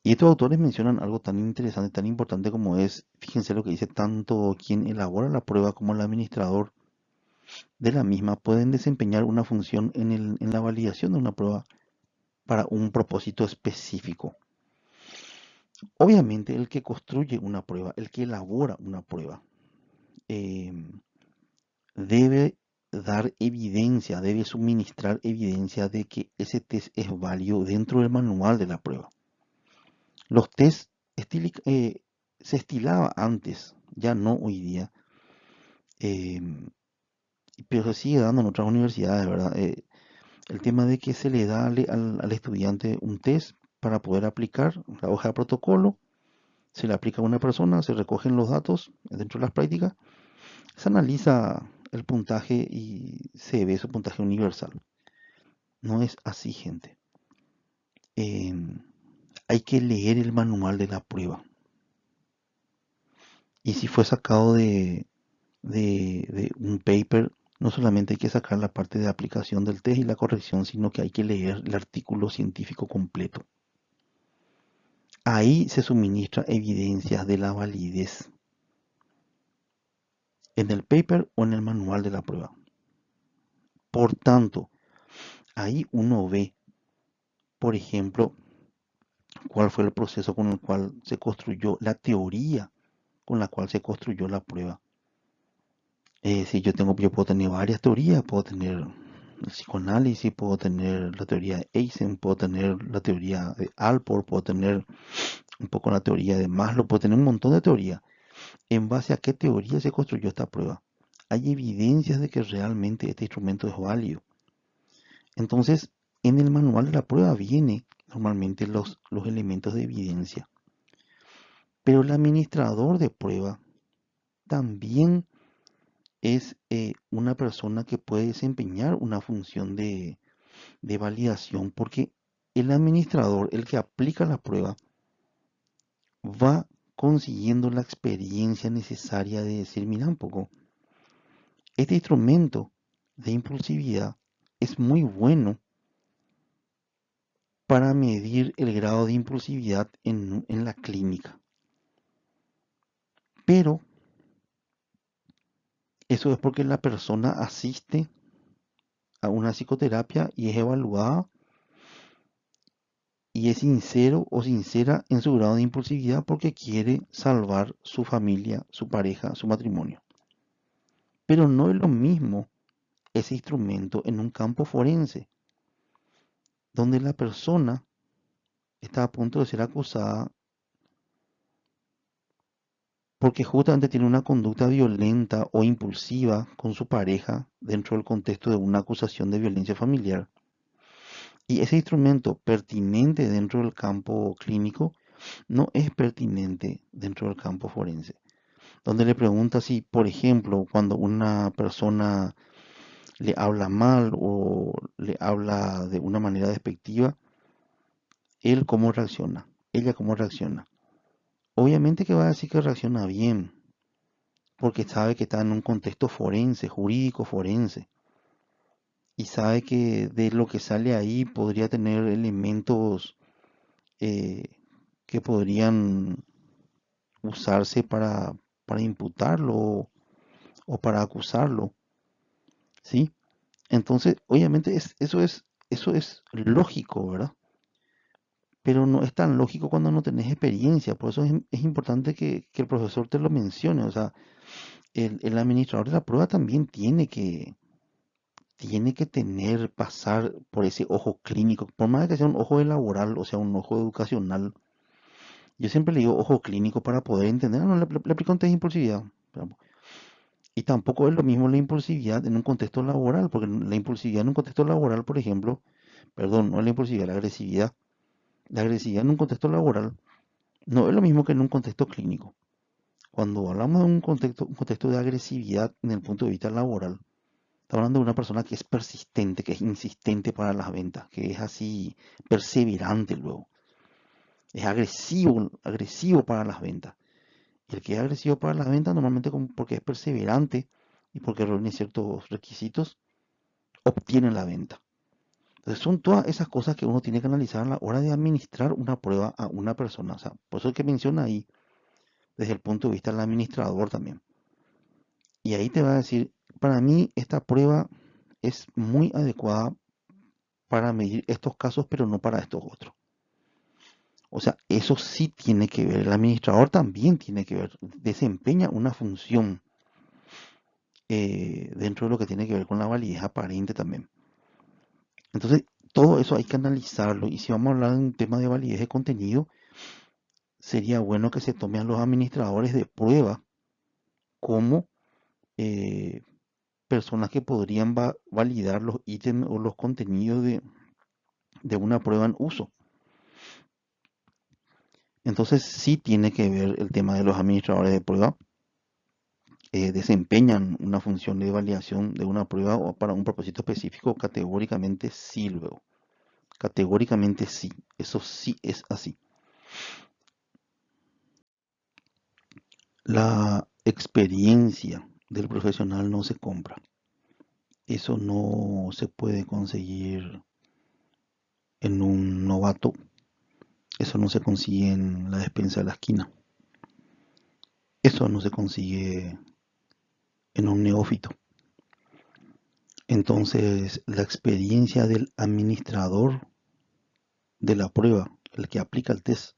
Y estos autores mencionan algo tan interesante, tan importante como es, fíjense lo que dice, tanto quien elabora la prueba como el administrador de la misma pueden desempeñar una función en la validación de una prueba para un propósito específico. Obviamente el que construye una prueba, el que elabora una prueba, eh, debe dar evidencia, debe suministrar evidencia de que ese test es válido dentro del manual de la prueba. Los test se estilaba antes, ya no hoy día, eh, pero se sigue dando en otras universidades, ¿verdad? El tema de que se le da al estudiante un test para poder aplicar la hoja de protocolo, se le aplica a una persona, se recogen los datos dentro de las prácticas, se analiza el puntaje y se ve su puntaje universal. No es así, gente. Em, Hay que leer el manual de la prueba. Y si fue sacado de un paper, no solamente hay que sacar la parte de aplicación del test y la corrección, sino que hay que leer el artículo científico completo. Ahí se suministra evidencias de la validez en el paper o en el manual de la prueba. Por tanto, ahí uno ve, por ejemplo, cuál fue el proceso con el cual se construyó la teoría con la cual se construyó la prueba. Si yo puedo tener varias teorías, puedo tener el psicoanálisis, puedo tener la teoría de Eysenck, puedo tener la teoría de Alport, puedo tener un poco la teoría de Maslow, puedo tener un montón de teorías. ¿En base a qué teoría se construyó esta prueba? Hay evidencias de que realmente este instrumento es válido. Entonces, en el manual de la prueba viene normalmente los elementos de evidencia. Pero el administrador de prueba también es una persona que puede desempeñar una función de validación porque el administrador, el que aplica la prueba, va consiguiendo la experiencia necesaria de decir, mira un poco, este instrumento de impulsividad es muy bueno para medir el grado de impulsividad en la clínica. Pero eso es porque la persona asiste a una psicoterapia y es evaluada y es sincero o sincera en su grado de impulsividad porque quiere salvar su familia, su pareja, su matrimonio. Pero no es lo mismo ese instrumento en un campo forense, donde la persona está a punto de ser acusada porque justamente tiene una conducta violenta o impulsiva con su pareja dentro del contexto de una acusación de violencia familiar. Y ese instrumento pertinente dentro del campo clínico no es pertinente dentro del campo forense. Donde le pregunta si, por ejemplo, cuando una persona le habla mal o le habla de una manera despectiva, él cómo reacciona, ella cómo reacciona. Obviamente que va a decir que reacciona bien, porque sabe que está en un contexto forense, jurídico forense, y sabe que de lo que sale ahí podría tener elementos eh, que podrían usarse para imputarlo o para acusarlo, ¿sí? Entonces, obviamente eso es lógico, ¿verdad? Pero no es tan lógico cuando no tenés experiencia, por eso es importante que el profesor te lo mencione, o sea, el administrador de la prueba también tiene que tener, pasar por ese ojo clínico, por más que sea un ojo laboral, o sea, un ojo educacional. Yo siempre le digo ojo clínico para poder entender, no, le aplico un test de impulsividad. Y tampoco es lo mismo la impulsividad en un contexto laboral, porque la impulsividad en un contexto laboral, por ejemplo, perdón, no es la impulsividad, la agresividad. La agresividad en un contexto laboral no es lo mismo que en un contexto clínico. Cuando hablamos de un contexto de agresividad en el punto de vista laboral, estamos hablando de una persona que es persistente, que es insistente para las ventas, que es así perseverante luego. Es agresivo, agresivo para las ventas. Y el que es agresivo para las ventas normalmente porque es perseverante y porque reúne ciertos requisitos, obtiene la venta. Entonces son todas esas cosas que uno tiene que analizar a la hora de administrar una prueba a una persona. O sea, por eso es que menciona ahí desde el punto de vista del administrador también. Y ahí te va a decir, para mí esta prueba es muy adecuada para medir estos casos, pero no para estos otros. O sea, eso sí tiene que ver, el administrador también tiene que ver, desempeña una función dentro de lo que tiene que ver con la validez aparente también. Entonces, todo eso hay que analizarlo y si vamos a hablar de un tema de validez de contenido, sería bueno que se tome a los administradores de prueba como eh, personas que podrían validar los ítems o los contenidos de una prueba en uso. Entonces sí tiene que ver el tema de los administradores de prueba, desempeñan una función de validación de una prueba o para un propósito específico, categóricamente sí luego. Categóricamente sí, eso sí es así. La experiencia del profesional no se compra. Eso no se puede conseguir en un novato. Eso no se consigue en la despensa de la esquina. Eso no se consigue en un neófito. Entonces, la experiencia del administrador de la prueba, el que aplica el test,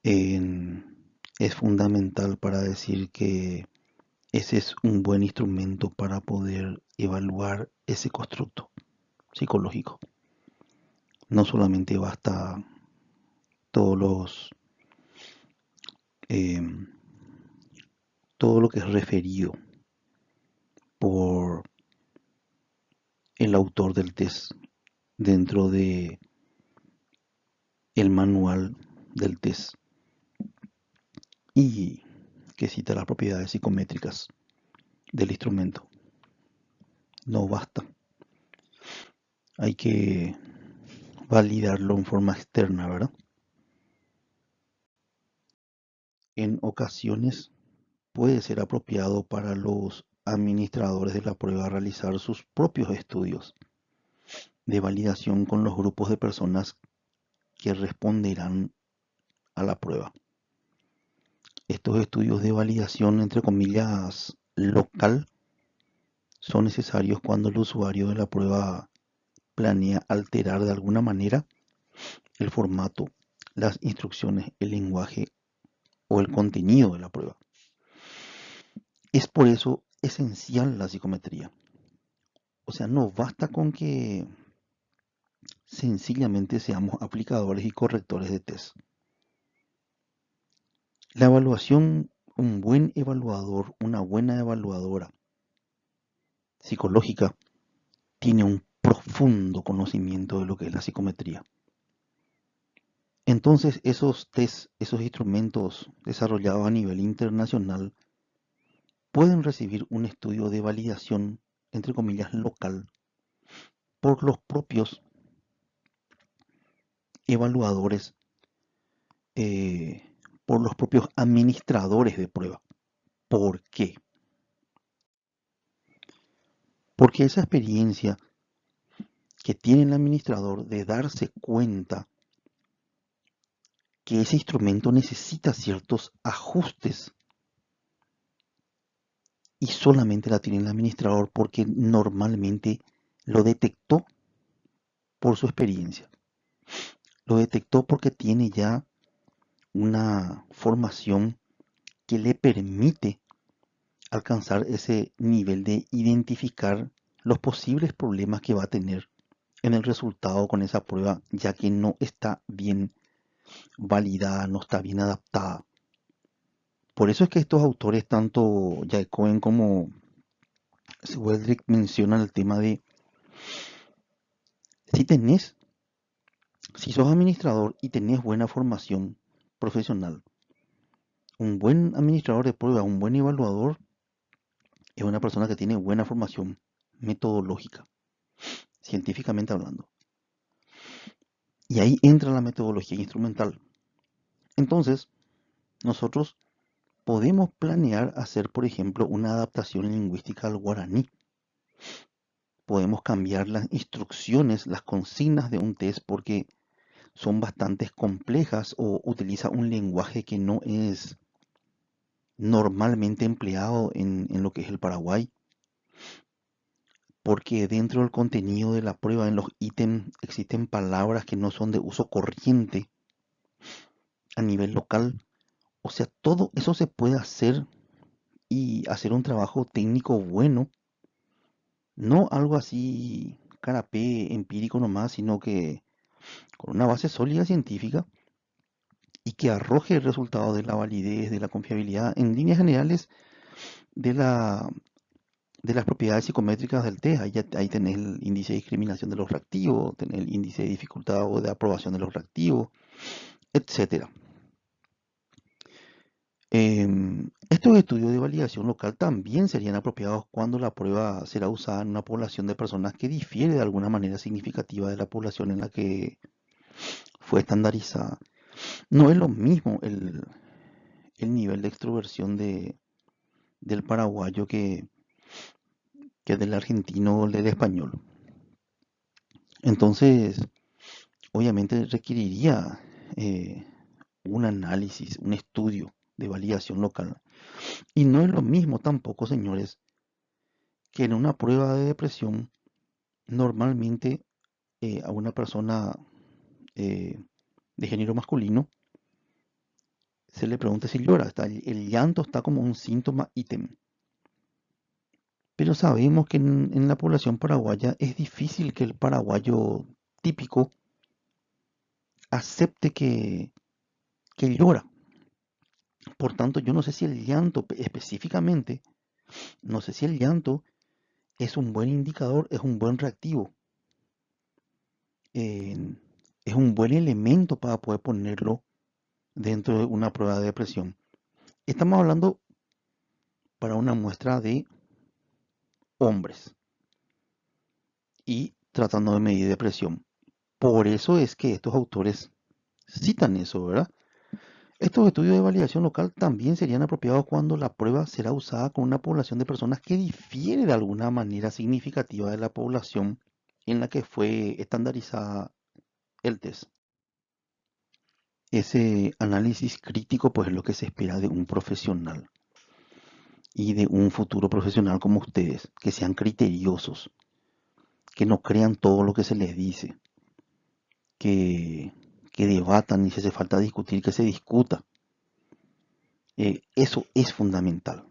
en- es fundamental para decir que ese es un buen instrumento para poder evaluar ese constructo psicológico. No solamente basta todos los, em, todo lo que es referido por el autor del test dentro de el manual del test y que cita las propiedades psicométricas del instrumento. No basta. Hay que validarlo en forma externa, ¿verdad? En ocasiones puede ser apropiado para los administradores de la prueba realizar sus propios estudios de validación con los grupos de personas que responderán a la prueba. Estos estudios de validación, entre comillas, local, son necesarios cuando el usuario de la prueba planea alterar de alguna manera el formato, las instrucciones, el lenguaje o el contenido de la prueba. Es por eso esencial la psicometría. O sea, no basta con que sencillamente seamos aplicadores y correctores de test. La evaluación, un buen evaluador, una buena evaluadora psicológica, tiene un profundo conocimiento de lo que es la psicometría. Entonces, esos test, esos instrumentos desarrollados a nivel internacional, pueden recibir un estudio de validación, entre comillas, local, por los propios evaluadores, por los propios administradores de prueba. ¿Por qué? Porque esa experiencia que tiene el administrador de darse cuenta que ese instrumento necesita ciertos ajustes y solamente la tiene el administrador porque normalmente lo detectó por su experiencia. Lo detectó porque tiene ya una formación que le permite alcanzar ese nivel de identificar los posibles problemas que va a tener en el resultado con esa prueba, ya que no está bien validada, no está bien adaptada. Por eso es que estos autores, tanto Jay Cohen como Weldrick, mencionan el tema de si tenés Si sos administrador y tenés buena formación profesional, un buen administrador de pruebas, un buen evaluador, es una persona que tiene buena formación metodológica, científicamente hablando. Y ahí entra la metodología instrumental. Entonces, nosotros podemos planear hacer, por ejemplo, una adaptación lingüística al guaraní. Podemos cambiar las instrucciones, las consignas de un test porque son bastante complejas o utiliza un lenguaje que no es normalmente empleado en lo que es el Paraguay, porque dentro del contenido de la prueba, en los ítems, existen palabras que no son de uso corriente a nivel local. O sea, todo eso se puede hacer y hacer un trabajo técnico bueno, no algo así carapé, empírico nomás, sino que con una base sólida científica y que arroje el resultado de la validez, de la confiabilidad, en líneas generales, de la de las propiedades psicométricas del test. Ahí tenés el índice de discriminación de los reactivos, tenés el índice de dificultad o de aprobación de los reactivos, etcétera. Estos estudios de validación local también serían apropiados cuando la prueba será usada en una población de personas que difiere de alguna manera significativa de la población en la que fue estandarizada. No es lo mismo el nivel de extroversión del paraguayo que del argentino o del español. Entonces, obviamente requeriría eh, un análisis, un estudio de validación local. Y no es lo mismo tampoco, señores, que en una prueba de depresión normalmente a una persona eh, de género masculino se le pregunta si llora. El llanto está como un síntoma ítem. Pero sabemos que en la población paraguaya es difícil que el paraguayo típico acepte que llora. Por tanto, yo no sé si el llanto específicamente, no sé si el llanto es un buen indicador, es un buen reactivo, eh, es un buen elemento para poder ponerlo dentro de una prueba de depresión. Estamos hablando para una muestra de hombres y tratando de medir depresión. Por eso es que estos autores citan eso, ¿verdad? Estos estudios de validación local también serían apropiados cuando la prueba será usada con una población de personas que difiere de alguna manera significativa de la población en la que fue estandarizada el test. Ese análisis crítico pues es lo que se espera de un profesional y de un futuro profesional como ustedes, que sean criteriosos, que no crean todo lo que se les dice, que, que debatan y si hace falta discutir, que se discuta. Eso es fundamental,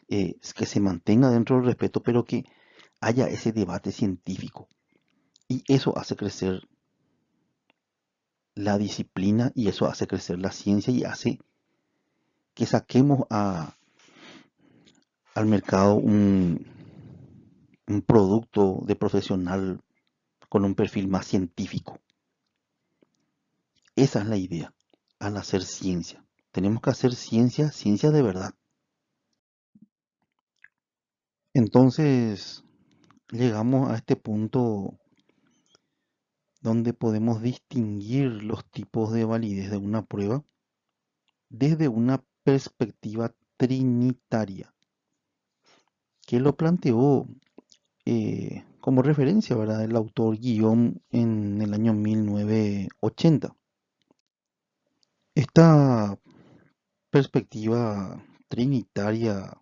es que se mantenga dentro del respeto, pero que haya ese debate científico. Y eso hace crecer la disciplina y eso hace crecer la ciencia y hace que saquemos al mercado un producto de profesional con un perfil más científico. Esa es la idea al hacer ciencia. Tenemos que hacer ciencia, ciencia de verdad. Entonces, llegamos a este punto donde podemos distinguir los tipos de validez de una prueba desde una perspectiva trinitaria, que lo planteó como referencia, ¿verdad? El autor Guillaume en el año 1980. Esta perspectiva trinitaria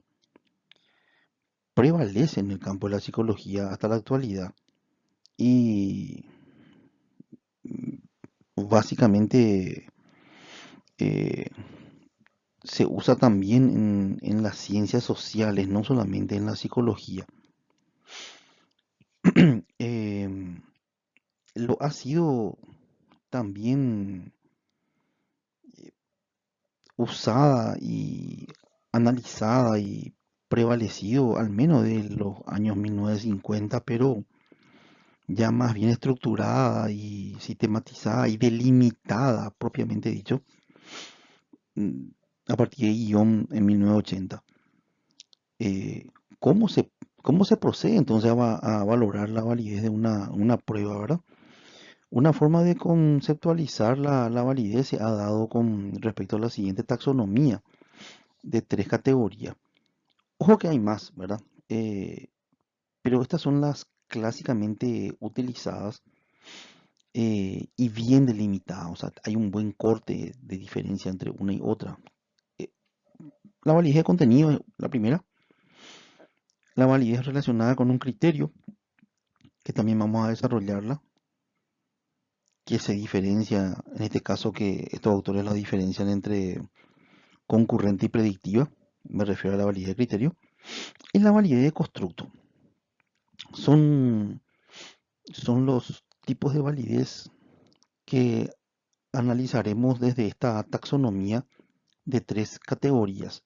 prevalece en el campo de la psicología hasta la actualidad y básicamente eh, se usa también en las ciencias sociales, no solamente en la psicología. Em, lo ha sido también usada y analizada y prevalecido al menos de los años 1950, pero ya más bien estructurada y sistematizada y delimitada, propiamente dicho, mm, a partir de Guión en 1980. Eh, ¿cómo se, cómo se procede entonces a valorar la validez de una prueba, ¿verdad? Una forma de conceptualizar la validez se ha dado con respecto a la siguiente taxonomía de tres categorías. Ojo que hay más, ¿verdad? Eh, pero estas son las clásicamente utilizadas y bien delimitadas. O sea, hay un buen corte de diferencia entre una y otra. Eh, la validez de contenido es la primera. La validez relacionada con un criterio, que también vamos a desarrollarla, que se diferencia, en este caso que estos autores la diferencian entre concurrente y predictiva, me refiero a la validez de criterio, y la validez de constructo. Son, son los tipos de validez que analizaremos desde esta taxonomía de tres categorías.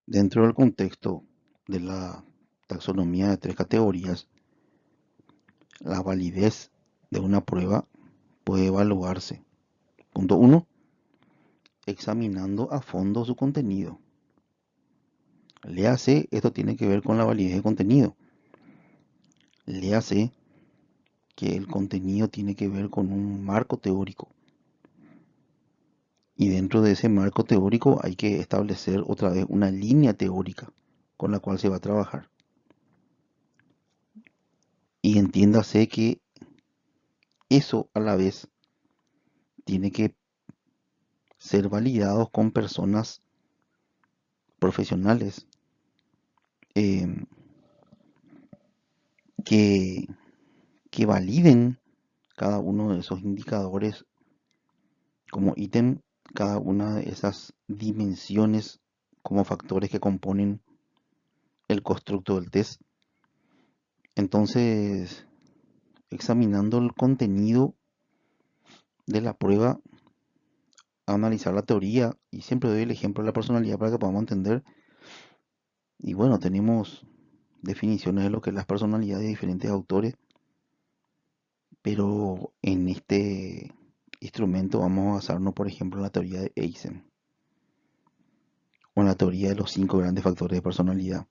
Dentro del contexto de la taxonomía de tres categorías, la validez de una prueba puede evaluarse. Punto uno, examinando a fondo su contenido. Léase, esto tiene que ver con la validez de contenido. Léase que el contenido tiene que ver con un marco teórico. Y dentro de ese marco teórico hay que establecer otra vez una línea teórica con la cual se va a trabajar. Y entiéndase que eso a la vez tiene que ser validado con personas profesionales eh, que, que validen cada uno de esos indicadores como ítem, cada una de esas dimensiones como factores que componen el constructo del test. Entonces, examinando el contenido de la prueba, analizar la teoría, y siempre doy el ejemplo de la personalidad para que podamos entender. Y bueno, tenemos definiciones de lo que es la personalidad de diferentes autores, pero en este instrumento vamos a basarnos, por ejemplo, en la teoría de Eysen o en la teoría de los cinco grandes factores de personalidad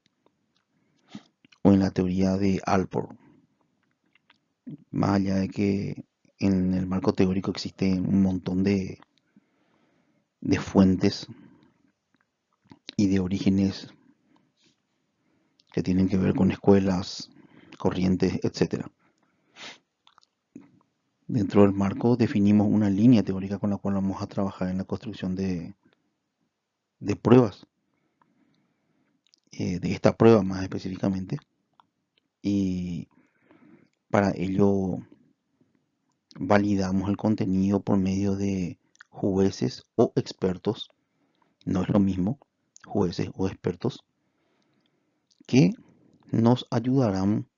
o en la teoría de Alport. Más allá de que en el marco teórico existen un montón de fuentes y de orígenes que tienen que ver con escuelas, corrientes, etcétera. Dentro del marco definimos una línea teórica con la cual vamos a trabajar en la construcción de pruebas, de esta prueba más específicamente. Y para ello validamos el contenido por medio de jueces o expertos, no es lo mismo, jueces o expertos, que nos ayudarán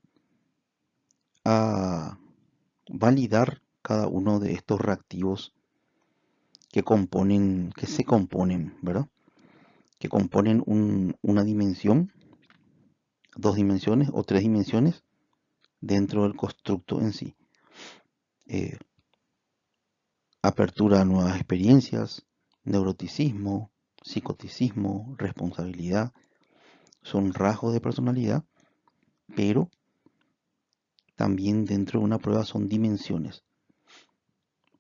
a validar cada uno de estos reactivos que se componen, ¿verdad? Que componen una dimensión, dos dimensiones o tres dimensiones dentro del constructo en sí. Eh, apertura a nuevas experiencias, neuroticismo, psicoticismo, responsabilidad, son rasgos de personalidad, pero también dentro de una prueba son dimensiones,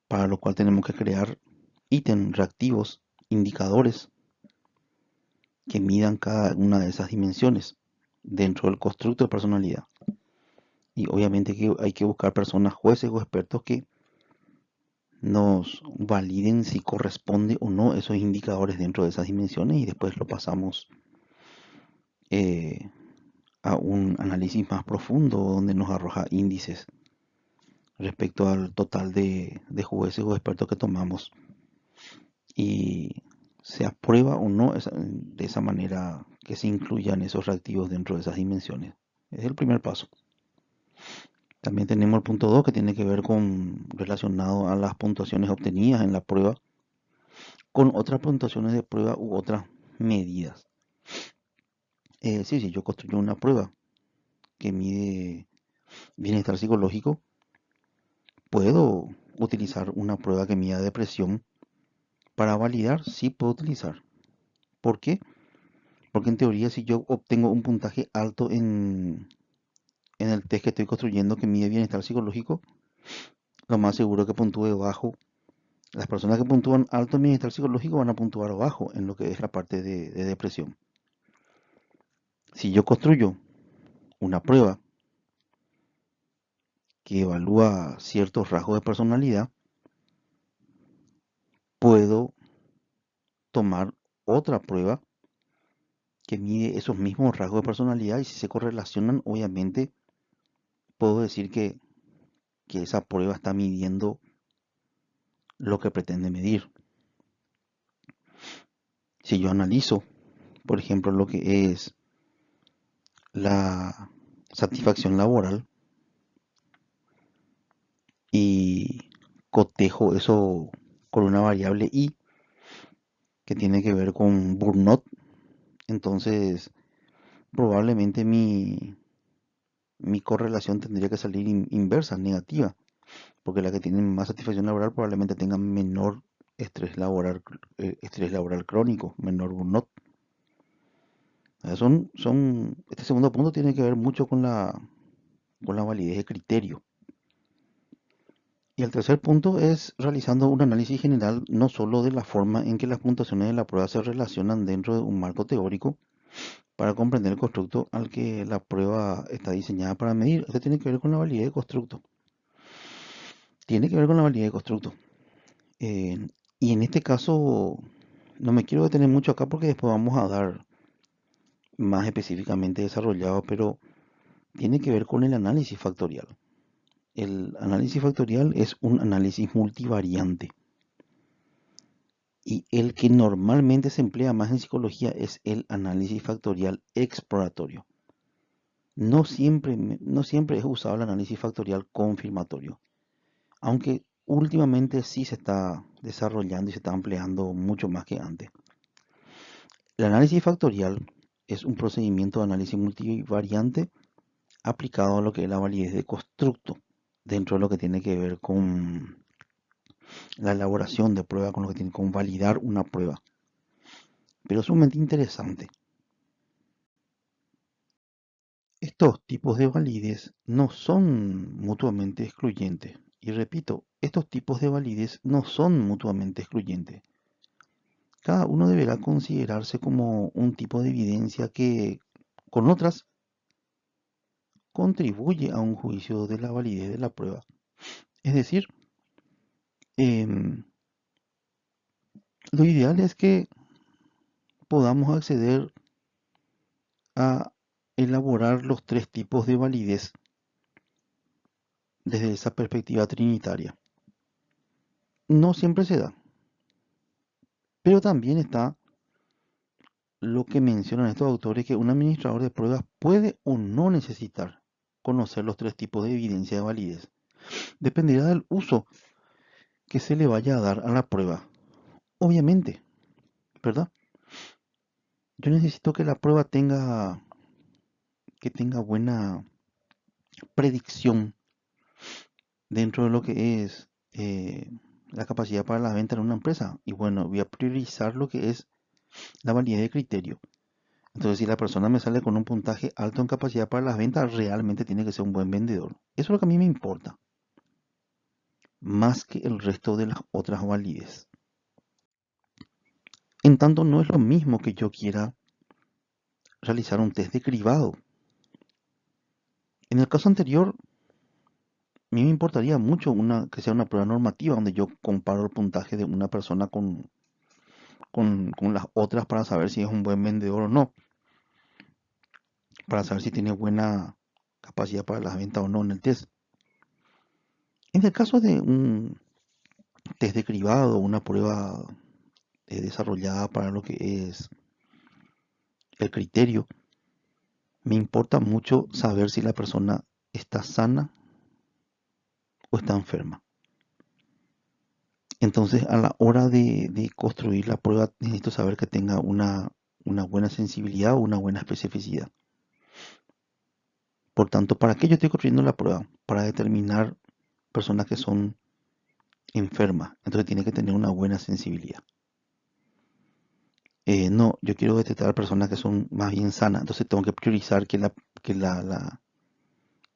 para lo cual tenemos que crear ítems reactivos, indicadores que midan cada una de esas dimensiones dentro del constructo de personalidad. Y obviamente que hay que buscar personas, jueces o expertos que nos validen si corresponde o no esos indicadores dentro de esas dimensiones y después lo pasamos eh, a un análisis más profundo donde nos arroja índices respecto al total de jueces o expertos que tomamos y se aprueba o no de esa manera que se incluyan esos reactivos dentro de esas dimensiones. Es el primer paso. También tenemos el punto 2 que tiene que ver con relacionado a las puntuaciones obtenidas en la prueba con otras puntuaciones de prueba u otras medidas. Sí, yo construyo una prueba que mide bienestar psicológico, puedo utilizar una prueba que mida depresión para validar. Sí puedo utilizar. ¿Por qué? Porque en teoría, si yo obtengo un puntaje alto en el test que estoy construyendo que mide bienestar psicológico, lo más seguro que puntúe bajo. Las personas que puntúan alto en bienestar psicológico van a puntuar bajo en lo que es la parte de depresión. Si yo construyo una prueba que evalúa ciertos rasgos de personalidad, puedo tomar otra prueba que mide esos mismos rasgos de personalidad y si se correlacionan, obviamente puedo decir que esa prueba está midiendo lo que pretende medir. Si yo analizo, por ejemplo, lo que es la satisfacción laboral y cotejo eso con una variable I que tiene que ver con burnout, entonces probablemente mi correlación tendría que salir inversa, negativa, porque la que tiene más satisfacción laboral probablemente tenga menor estrés laboral crónico, menor burnout. Este segundo punto tiene que ver mucho con la validez de criterio. Y el tercer punto es realizando un análisis general no solo de la forma en que las puntuaciones de la prueba se relacionan dentro de un marco teórico para comprender el constructo al que la prueba está diseñada para medir. Esto tiene que ver con la validez de constructo. Tiene que ver con la validez de constructo. Eh, y en este caso no me quiero detener mucho acá porque después vamos a dar más específicamente desarrollado, pero tiene que ver con el análisis factorial. El análisis factorial es un análisis multivariante y el que normalmente se emplea más en psicología es el análisis factorial exploratorio. No siempre es usado el análisis factorial confirmatorio, aunque últimamente sí se está desarrollando y se está empleando mucho más que antes. El análisis factorial es un procedimiento de análisis multivariante aplicado a lo que es la validez de constructo, dentro de lo que tiene que ver con la elaboración de prueba, con lo que tiene con validar una prueba. Pero es sumamente interesante. Estos tipos de validez no son mutuamente excluyentes. Y repito, estos tipos de validez no son mutuamente excluyentes. Cada uno deberá considerarse como un tipo de evidencia que, con otras, contribuye a un juicio de la validez de la prueba. Es decir, em, lo ideal es que podamos acceder a elaborar los tres tipos de validez desde esa perspectiva trinitaria. No siempre se da, pero también está lo que mencionan estos autores, que un administrador de pruebas puede o no necesitar conocer los tres tipos de evidencia de validez. Dependerá del uso que se le vaya a dar a la prueba. Obviamente, ¿verdad? Yo necesito que la prueba que tenga buena predicción dentro de lo que es la capacidad para la venta en una empresa. Y bueno, voy a priorizar lo que es la validez de criterio. Entonces, si la persona me sale con un puntaje alto en capacidad para las ventas, realmente tiene que ser un buen vendedor. Eso es lo que a mí me importa, más que el resto de las otras validez. En tanto, no es lo mismo que yo quiera realizar un test de cribado. En el caso anterior, a mí me importaría mucho que sea una prueba normativa donde yo comparo el puntaje de una persona con las otras para saber si es un buen vendedor o no, para saber si tiene buena capacidad para las ventas o no en el test. En el caso de un test de cribado, una prueba desarrollada para lo que es el criterio, me importa mucho saber si la persona está sana o está enferma. Entonces, a la hora de construir la prueba, necesito saber que tenga una buena sensibilidad o una buena especificidad. Por tanto, ¿para qué yo estoy construyendo la prueba? Para determinar personas que son enfermas. Entonces tiene que tener una buena sensibilidad. No, yo quiero detectar personas que son más bien sanas. Entonces tengo que priorizar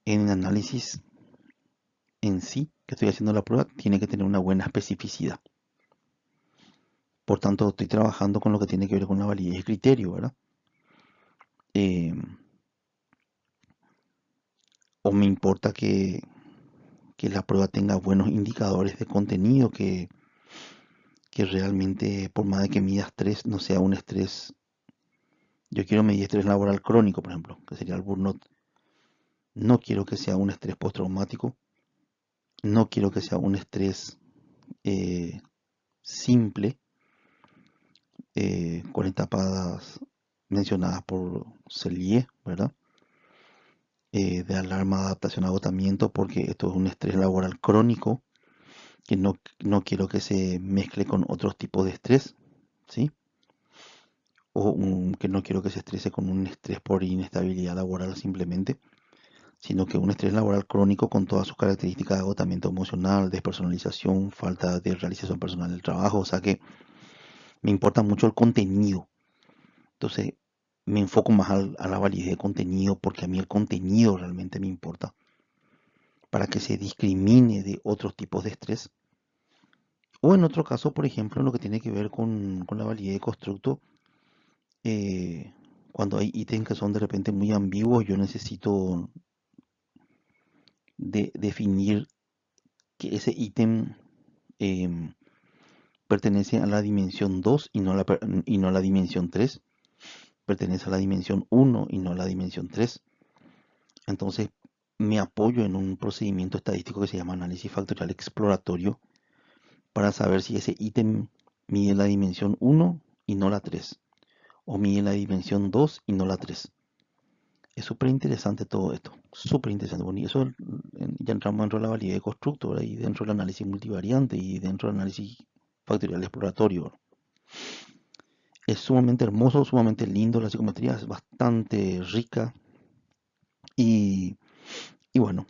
en el análisis en sí que estoy haciendo la prueba tiene que tener una buena especificidad. Por tanto, estoy trabajando con lo que tiene que ver con la validez de criterio, ¿verdad? Eh, o me importa que la prueba tenga buenos indicadores de contenido, que realmente, por más de que mida estrés, no sea un estrés. Yo quiero medir estrés laboral crónico, por ejemplo, que sería el burnout. No quiero que sea un estrés postraumático. No quiero que sea un estrés eh, simple, con etapas mencionadas por Selye, ¿verdad? De alarma, adaptación, agotamiento, porque esto es un estrés laboral crónico que no quiero que se mezcle con otros tipos de estrés, ¿sí? Que no quiero que se estrese con un estrés por inestabilidad laboral simplemente, sino que un estrés laboral crónico con todas sus características de agotamiento emocional, despersonalización, falta de realización personal del trabajo, o sea que me importa mucho el contenido. Entonces me enfoco más a la validez de contenido porque a mí el contenido realmente me importa para que se discrimine de otros tipos de estrés. O en otro caso, por ejemplo, en lo que tiene que ver con la validez de constructo, eh, cuando hay ítems que son de repente muy ambiguos, yo necesito definir que ese ítem em, pertenece a la dimensión 2 y no a la dimensión 3, pertenece a la dimensión 1 y no a la dimensión 3. Entonces me apoyo en un procedimiento estadístico que se llama análisis factorial exploratorio para saber si ese ítem mide la dimensión 1 y no la 3, o mide la dimensión 2 y no la 3. Es súper interesante todo esto, súper interesante. Bueno, y eso ya entramos dentro de la validez de constructo, ¿verdad? Y dentro del análisis multivariante y dentro del análisis factorial exploratorio, ¿verdad? Es sumamente hermoso, sumamente lindo, la psicometría es bastante rica y, y bueno,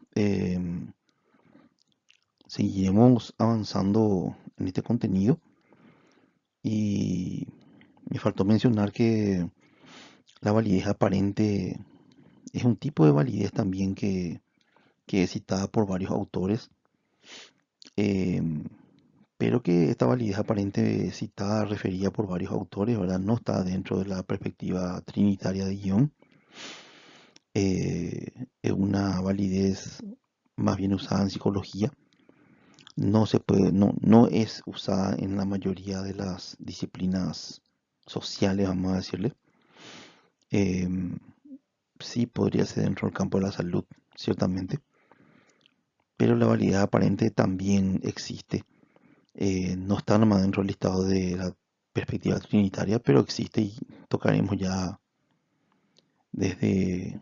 seguiremos avanzando en este contenido y me faltó mencionar que la validez aparente es un tipo de validez también que es citada por varios autores, em, pero que esta validez aparente citada, referida por varios autores, ¿verdad? No está dentro de la perspectiva trinitaria de guión. Es una validez más bien usada en psicología. No es usada en la mayoría de las disciplinas sociales, vamos a decirle. Em, sí podría ser dentro del campo de la salud, ciertamente, pero la validez aparente también existe. No está nomás dentro del listado de la perspectiva trinitaria, pero existe y tocaremos ya desde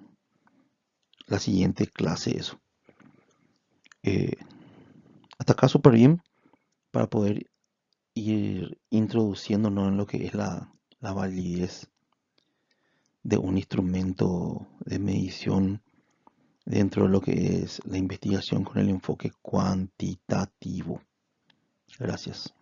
la siguiente clase eso. Eh, Hasta acá súper bien para poder ir introduciéndonos en lo que es la validez de un instrumento de medición dentro de lo que es la investigación con el enfoque cuantitativo. Gracias.